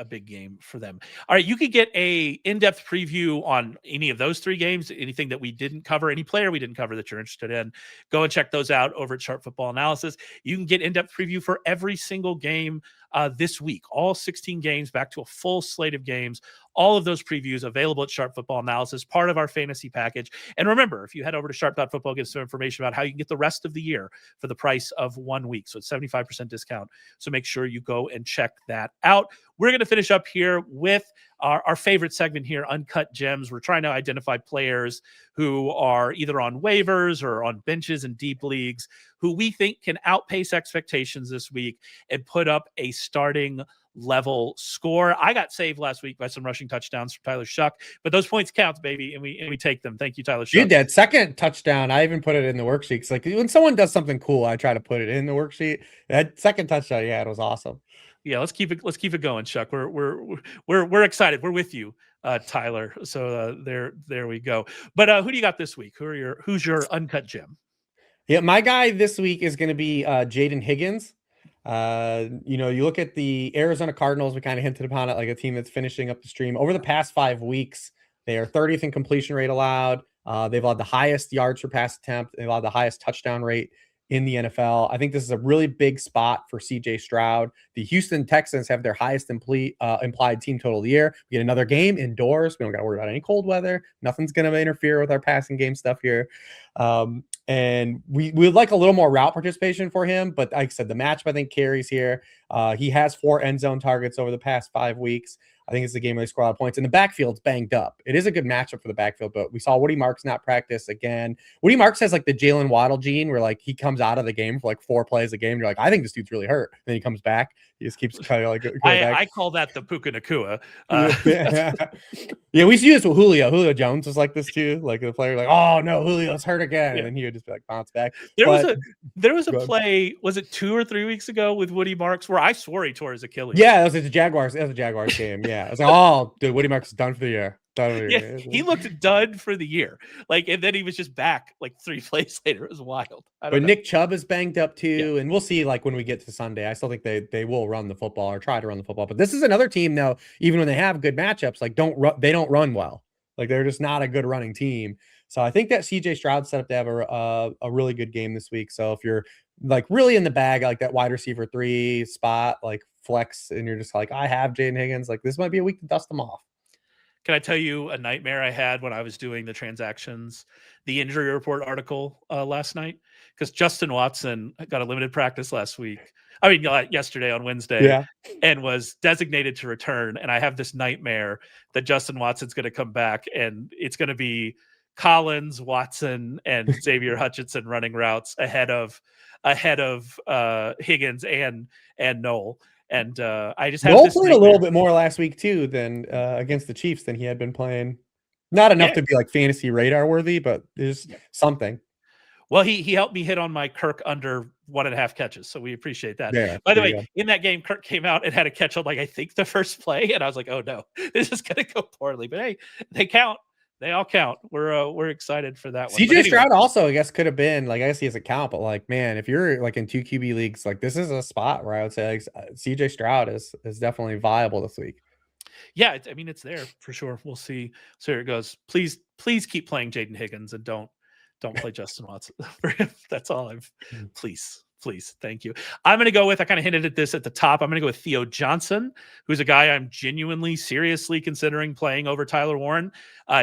big game for them. All right, you could get a in-depth preview on any of those three games, anything that we didn't cover, any player we didn't cover that you're interested in. Go and check those out over at Sharp Football Analysis. You can get in-depth preview for every single game this week, all 16 games, back to a full slate of games. All of those previews available at Sharp Football Analysis, part of our fantasy package. And remember, if you head over to sharp.football, get some information about how you can get the rest of the year for the price of 1 week. So it's 75% discount. So make sure you go and check that out. We're going to finish up here with our favorite segment here, Uncut Gems. We're trying to identify players who are either on waivers or on benches in deep leagues who we think can outpace expectations this week and put up a starting level score. I got saved last week by some rushing touchdowns from Tyler Shuck, but those points count, baby, and we take them. Thank you, Tyler Shuck. You did. Second touchdown, I even put it in the worksheet. Like when someone does something cool, I try to put it in the worksheet. That second touchdown you had was awesome. Yeah, let's keep it going, Chuck. We're excited. We're with you, Tyler. So there we go. But who do you got this week? Who's your uncut gem? Yeah, my guy this week is going to be Jaden Higgins. You look at the Arizona Cardinals, we kind of hinted upon it, like a team that's finishing up the stream. Over the past 5 weeks, they are 30th in completion rate allowed. They've allowed the highest yards per pass attempt. They've allowed the highest touchdown rate in the NFL. I think this is a really big spot for CJ Stroud. The Houston Texans have their highest implied team total of the year. We get another game indoors. We don't got to worry about any cold weather. Nothing's going to interfere with our passing game stuff here. And we would like a little more route participation for him. But like I said, the matchup, I think, carries here. He has 4 end zone targets over the past 5 weeks. I think it's a game where they score a lot of points. And the backfield's banged up. It is a good matchup for the backfield, but we saw Woody Marks not practice again. Woody Marks has like the Jalen Waddle gene where like he comes out of the game for like 4 plays a game. You're like, I think this dude's really hurt. Then he comes back. He just keeps kind of like going back. I call that the Puka Nakua. Yeah, we see this with Julio. Julio Jones was like this too. Like the player, like, oh no, Julio's hurt again, and then he would just be like bounce back. There was a play. Was it 2 or 3 weeks ago with Woody Marks where I swore he tore his Achilles? Yeah, that was the Jaguars. That was a Jaguars game. Yeah, I was like, oh, dude, Woody Marks is done for the year. Yeah, he looked done for the year. Like, and then he was just back like 3 plays later. It was wild. But Nick Chubb is banged up too, and we'll see. Like when we get to Sunday, I still think they will run the football or try to run the football. But this is another team though. Even when they have good matchups, like they don't run well. Like they're just not a good running team. So I think that CJ Stroud set up to have a really good game this week. So if you're like really in the bag, like that wide receiver 3 spot, like flex, and you're just like, I have Jaden Higgins, like this might be a week to dust them off. Can I tell you a nightmare I had when I was doing the transactions, the injury report article last night? Because Justin Watson got a limited practice last week. I mean, yesterday on Wednesday, and was designated to return. And I have this nightmare that Justin Watson's going to come back, and it's going to be Collins, Watson, and Xavier Hutchinson running routes ahead of Higgins and Noel. And I just have this played a little bit more last week too than against the Chiefs than he had been playing. Not enough to be like fantasy radar worthy, but there's something. Well, he helped me hit on my Kirk under 1.5 catches, so we appreciate that. Yeah, by the way, in that game, Kirk came out and had a catch on like I think the first play, and I was like, oh no, this is going to go poorly. But hey, they count. They all count. We're excited for that one. CJ Stroud also, I guess, could have been like, I guess he doesn't count, but like, man, if you're like in 2 QB leagues, like this is a spot where I would say like, CJ Stroud is definitely viable this week. Yeah, I mean, it's there for sure. We'll see. So here it goes. Please keep playing Jaden Higgins and don't play Justin Watson. That's all Please. Thank you. I'm going to go with, I kind of hinted at this at the top. I'm going to go with Theo Johnson, who's a guy I'm genuinely, seriously considering playing over Tyler Warren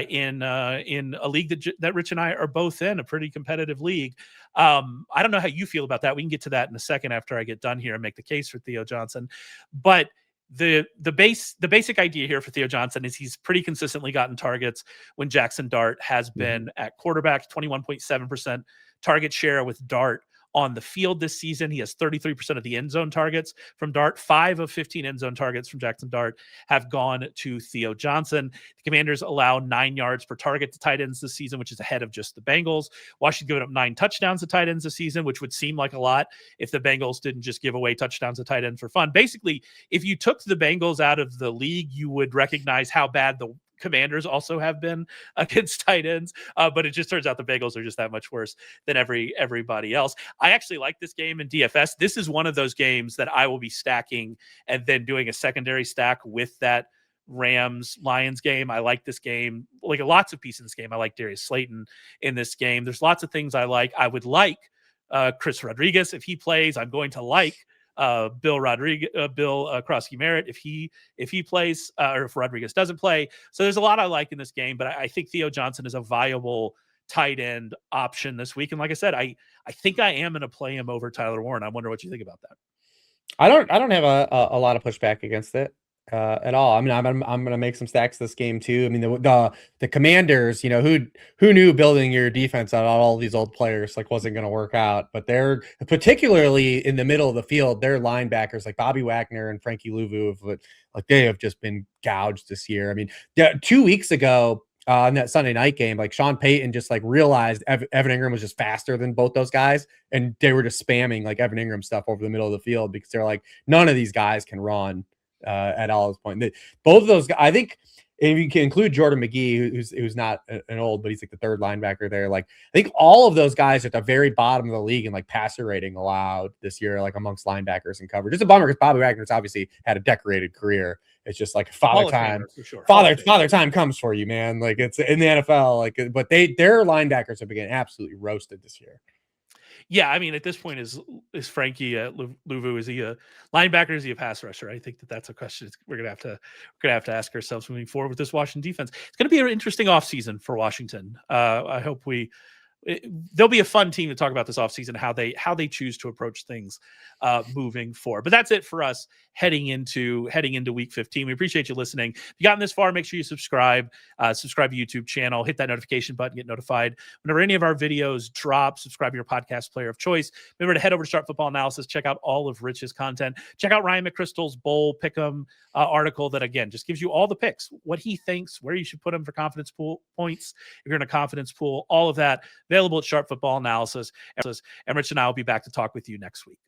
in a league that Rich and I are both in, a pretty competitive league. I don't know how you feel about that. We can get to that in a second after I get done here and make the case for Theo Johnson. But the basic idea here for Theo Johnson is he's pretty consistently gotten targets when Jackson Dart has been at quarterback, 21.7% target share with Dart on the field this season. He has 33% of the end zone targets from Dart. 5 of 15 end zone targets from Jackson Dart have gone to Theo Johnson. The Commanders allow 9 yards per target to tight ends this season, which is ahead of just the Bengals. Washington giving up 9 touchdowns to tight ends this season, which would seem like a lot if the Bengals didn't just give away touchdowns to tight ends for fun. Basically, if you took the Bengals out of the league, you would recognize how bad the Commanders also have been against tight ends, but it just turns out the Bengals are just that much worse than everybody else. I actually like this game in DFS. This is one of those games that I will be stacking and then doing a secondary stack with that Rams-Lions game. I like this game. Like lots of pieces in this game. I like Darius Slayton in this game. There's lots of things I like. I would like Chris Rodriguez if he plays. I'm going to like Bill Krosky Merritt if he plays, or if Rodriguez doesn't play. So there's a lot I like in this game, but I think Theo Johnson is a viable tight end option this week. And like I said, I think I am going to play him over Tyler Warren. I wonder what you think about that. I don't have a lot of pushback against it at all. I mean, I'm going to make some stacks this game too. I mean, the Commanders, you know, who knew building your defense on all these old players like wasn't going to work out, but they're particularly in the middle of the field. Their linebackers like Bobby Wagner and Frankie Louvu they have just been gouged this year. I mean, 2 weeks ago in that Sunday night game, like Sean Payton just like realized Evan Ingram was just faster than both those guys, and they were just spamming like Evan Ingram stuff over the middle of the field because they're like, none of these guys can run at all at this point. Both of those guys, I think, if you can include Jordan McGee, who's not an old, but he's like the third linebacker there. Like, I think all of those guys are at the very bottom of the league in like passer rating allowed this year, like amongst linebackers and coverage. It's a bummer because Bobby Wagner's obviously had a decorated career. It's just like father time. Sure. Father time comes for you, man. Like it's in the NFL. Like, but their linebackers have been absolutely roasted this year. Yeah, I mean, at this point, is Frankie Louvu, is he a linebacker? Is he a pass rusher? I think that's a question we're gonna have to ask ourselves moving forward with this Washington defense. It's gonna be an interesting offseason for Washington. I hope there'll be a fun team to talk about this offseason, how they choose to approach things moving forward. But that's it for us heading into week 15. We appreciate you listening. If you gotten this far, make sure you subscribe to YouTube channel, hit that notification button, get notified whenever any of our videos drop. Subscribe to your podcast player of choice. Remember to head over to Sharp Football Analysis, check out all of Rich's content, check out Ryan McChrystal's Bowl Pick'em article that again just gives you all the picks, what he thinks, where you should put them for confidence pool points if you're in a confidence pool, all of that available at Sharp Football Analysis. And Rich and I will be back to talk with you next week.